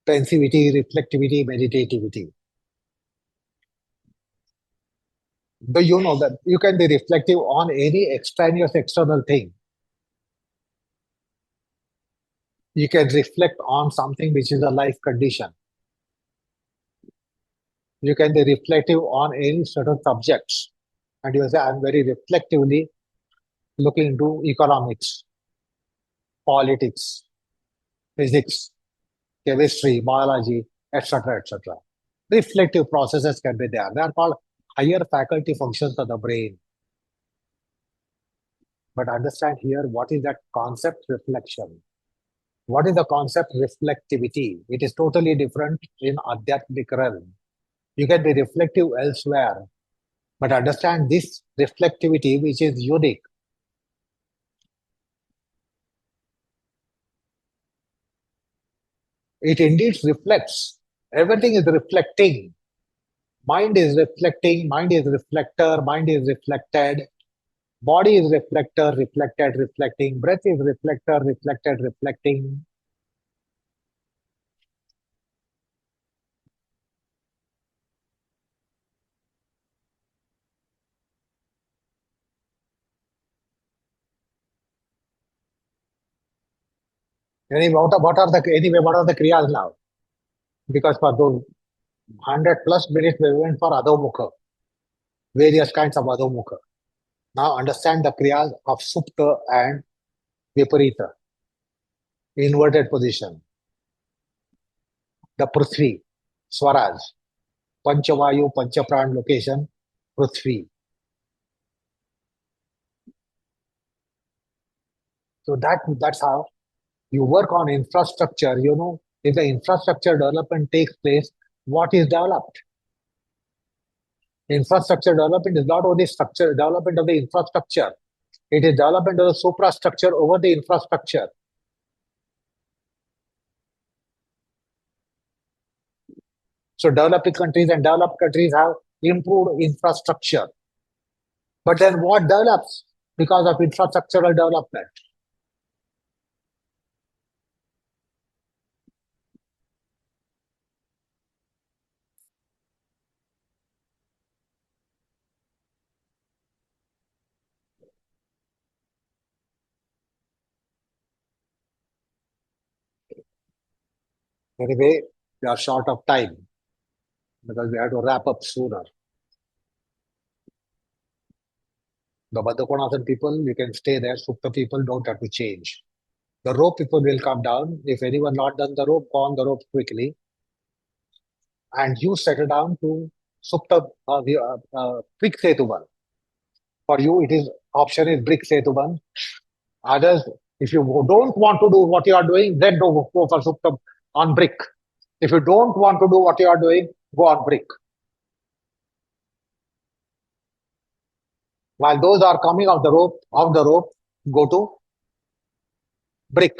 Pensivity, reflectivity, meditativity. Do you know that you can be reflective on any extraneous external thing? You can reflect on something which is a life condition. You can be reflective on any certain subjects. And you say, I'm very reflectively looking into economics, politics, physics, chemistry, biology, etc., etc. Reflective processes can be there. They are called higher faculty functions of the brain. But understand here what is that concept reflection? What is the concept reflectivity? It is totally different in adhyatmic realm. You can be reflective elsewhere, but understand this reflectivity, which is unique. It indeed reflects. Everything is reflecting. Mind is reflecting, mind is reflector, mind is reflected, body is reflector, reflected, reflecting, breath is reflector, reflected, reflecting. What are the kriyas now? Because for those 100 plus minutes we went for adhomukha, various kinds of adhomukha. Now understand the kriyas of supta and viparita, inverted position, the prithvi, swaraj, panchavayu, panchapran location, prithvi. So that's how you work on infrastructure. You know, if the infrastructure development takes place, what is developed? Infrastructure development is not only structure development of the infrastructure, it is development of the suprastructure over the infrastructure. So developing countries and developed countries have improved infrastructure. But then what develops because of infrastructural development? Anyway, we are short of time because we have to wrap up sooner. The Baddhakonasana people, you can stay there. Supta people don't have to change. The rope people will come down. If anyone not done the rope, go on the rope quickly. And you settle down to Supta, quick Setuban. For you, it is option is brick Setuban. Others, if you don't want to do what you are doing, then go for Supta on brick. If you don't want to do what you are doing, go on brick. While those are coming off the rope, go to brick.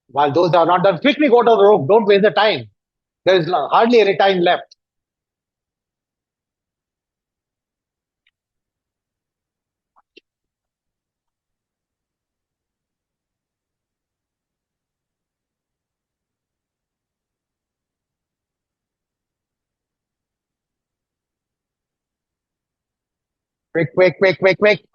While those are not done, quickly go to the rope. Don't waste the time. There is hardly any time left. Quick, quick, quick, quick, quick.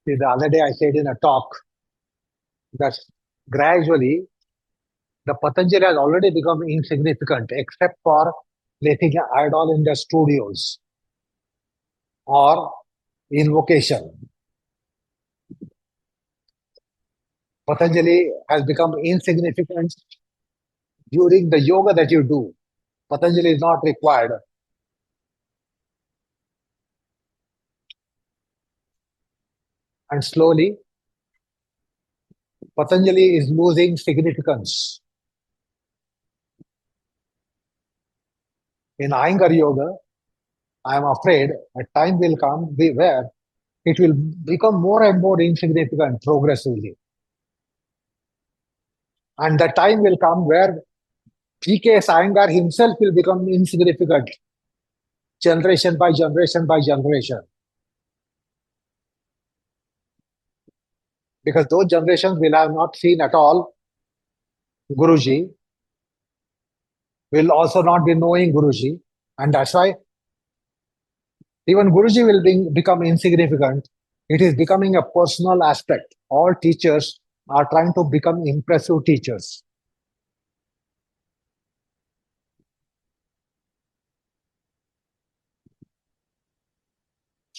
See, the other day I said in a talk that gradually the Patanjali has already become insignificant except for placing an idol in the studios or invocation. Patanjali has become insignificant during the yoga that you do. Patanjali is not required. And slowly, Patanjali is losing significance. In Iyengar Yoga, I am afraid a time will come where it will become more and more insignificant progressively. And the time will come where P.K. Iyengar himself will become insignificant generation by generation by generation. Because those generations will have not seen at all Guruji, will also not be knowing Guruji. And that's why even Guruji will become insignificant. It is becoming a personal aspect. All teachers are trying to become impressive teachers.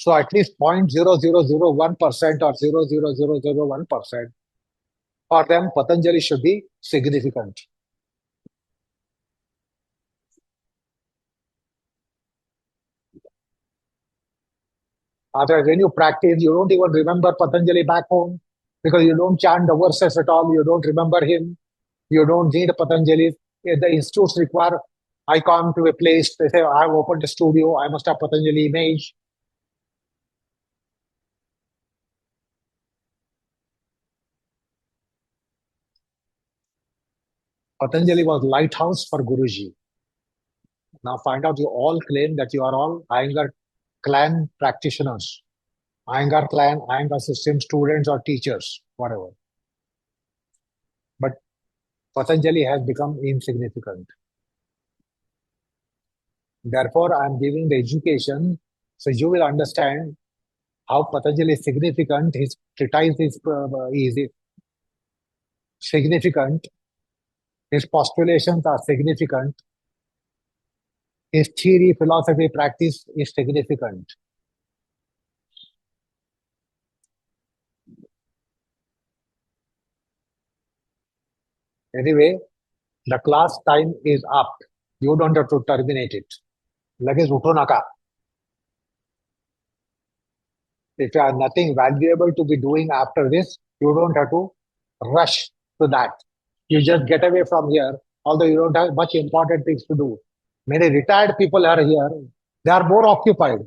So at least 0.0001% or 0.00001% for them, Patanjali should be significant. Otherwise, when you practice, you don't even remember Patanjali back home because you don't chant the verses at all. You don't remember him. You don't need Patanjali. If the institutes require, I come to a place, they say, I've opened a studio, I must have Patanjali image. Patanjali was lighthouse for Guruji. Now find out you all claim that you are all Iyengar clan practitioners, Iyengar clan, Iyengar system students or teachers, whatever. But Patanjali has become insignificant. Therefore, I am giving the education so you will understand how Patanjali is significant. His treatise is significant. His postulations are significant. His theory, philosophy, practice is significant. Anyway, the class time is up. You don't have to terminate it. लगेच उठो नका. If you have nothing valuable to be doing after this, you don't have to rush to that. You just get away from here, although you don't have much important things to do. Many retired people are here. They are more occupied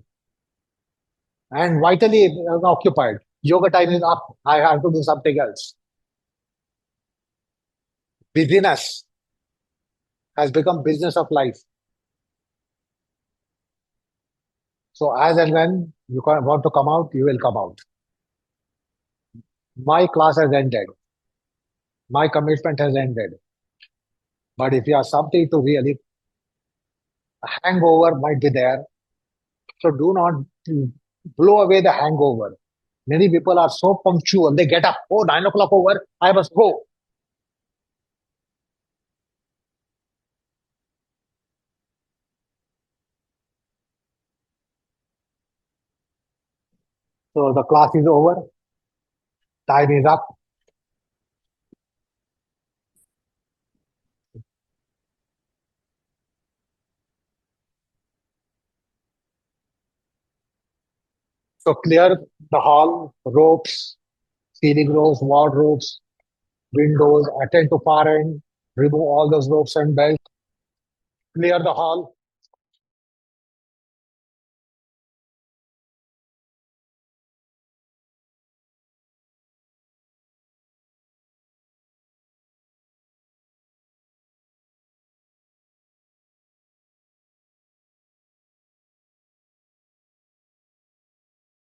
and vitally occupied. Yoga time is up. I have to do something else. Busyness has become business of life. So as and when want to come out, you will come out. My class has ended. My commitment has ended. But if you have something to really, a hangover might be there. So do not blow away the hangover. Many people are so punctual. They get up. Oh, 9 o'clock over. I must go. So the class is over. Time is up. So clear the hall, ropes, ceiling ropes, wardrobes, windows, attend to far end, remove all those ropes and belts, clear the hall,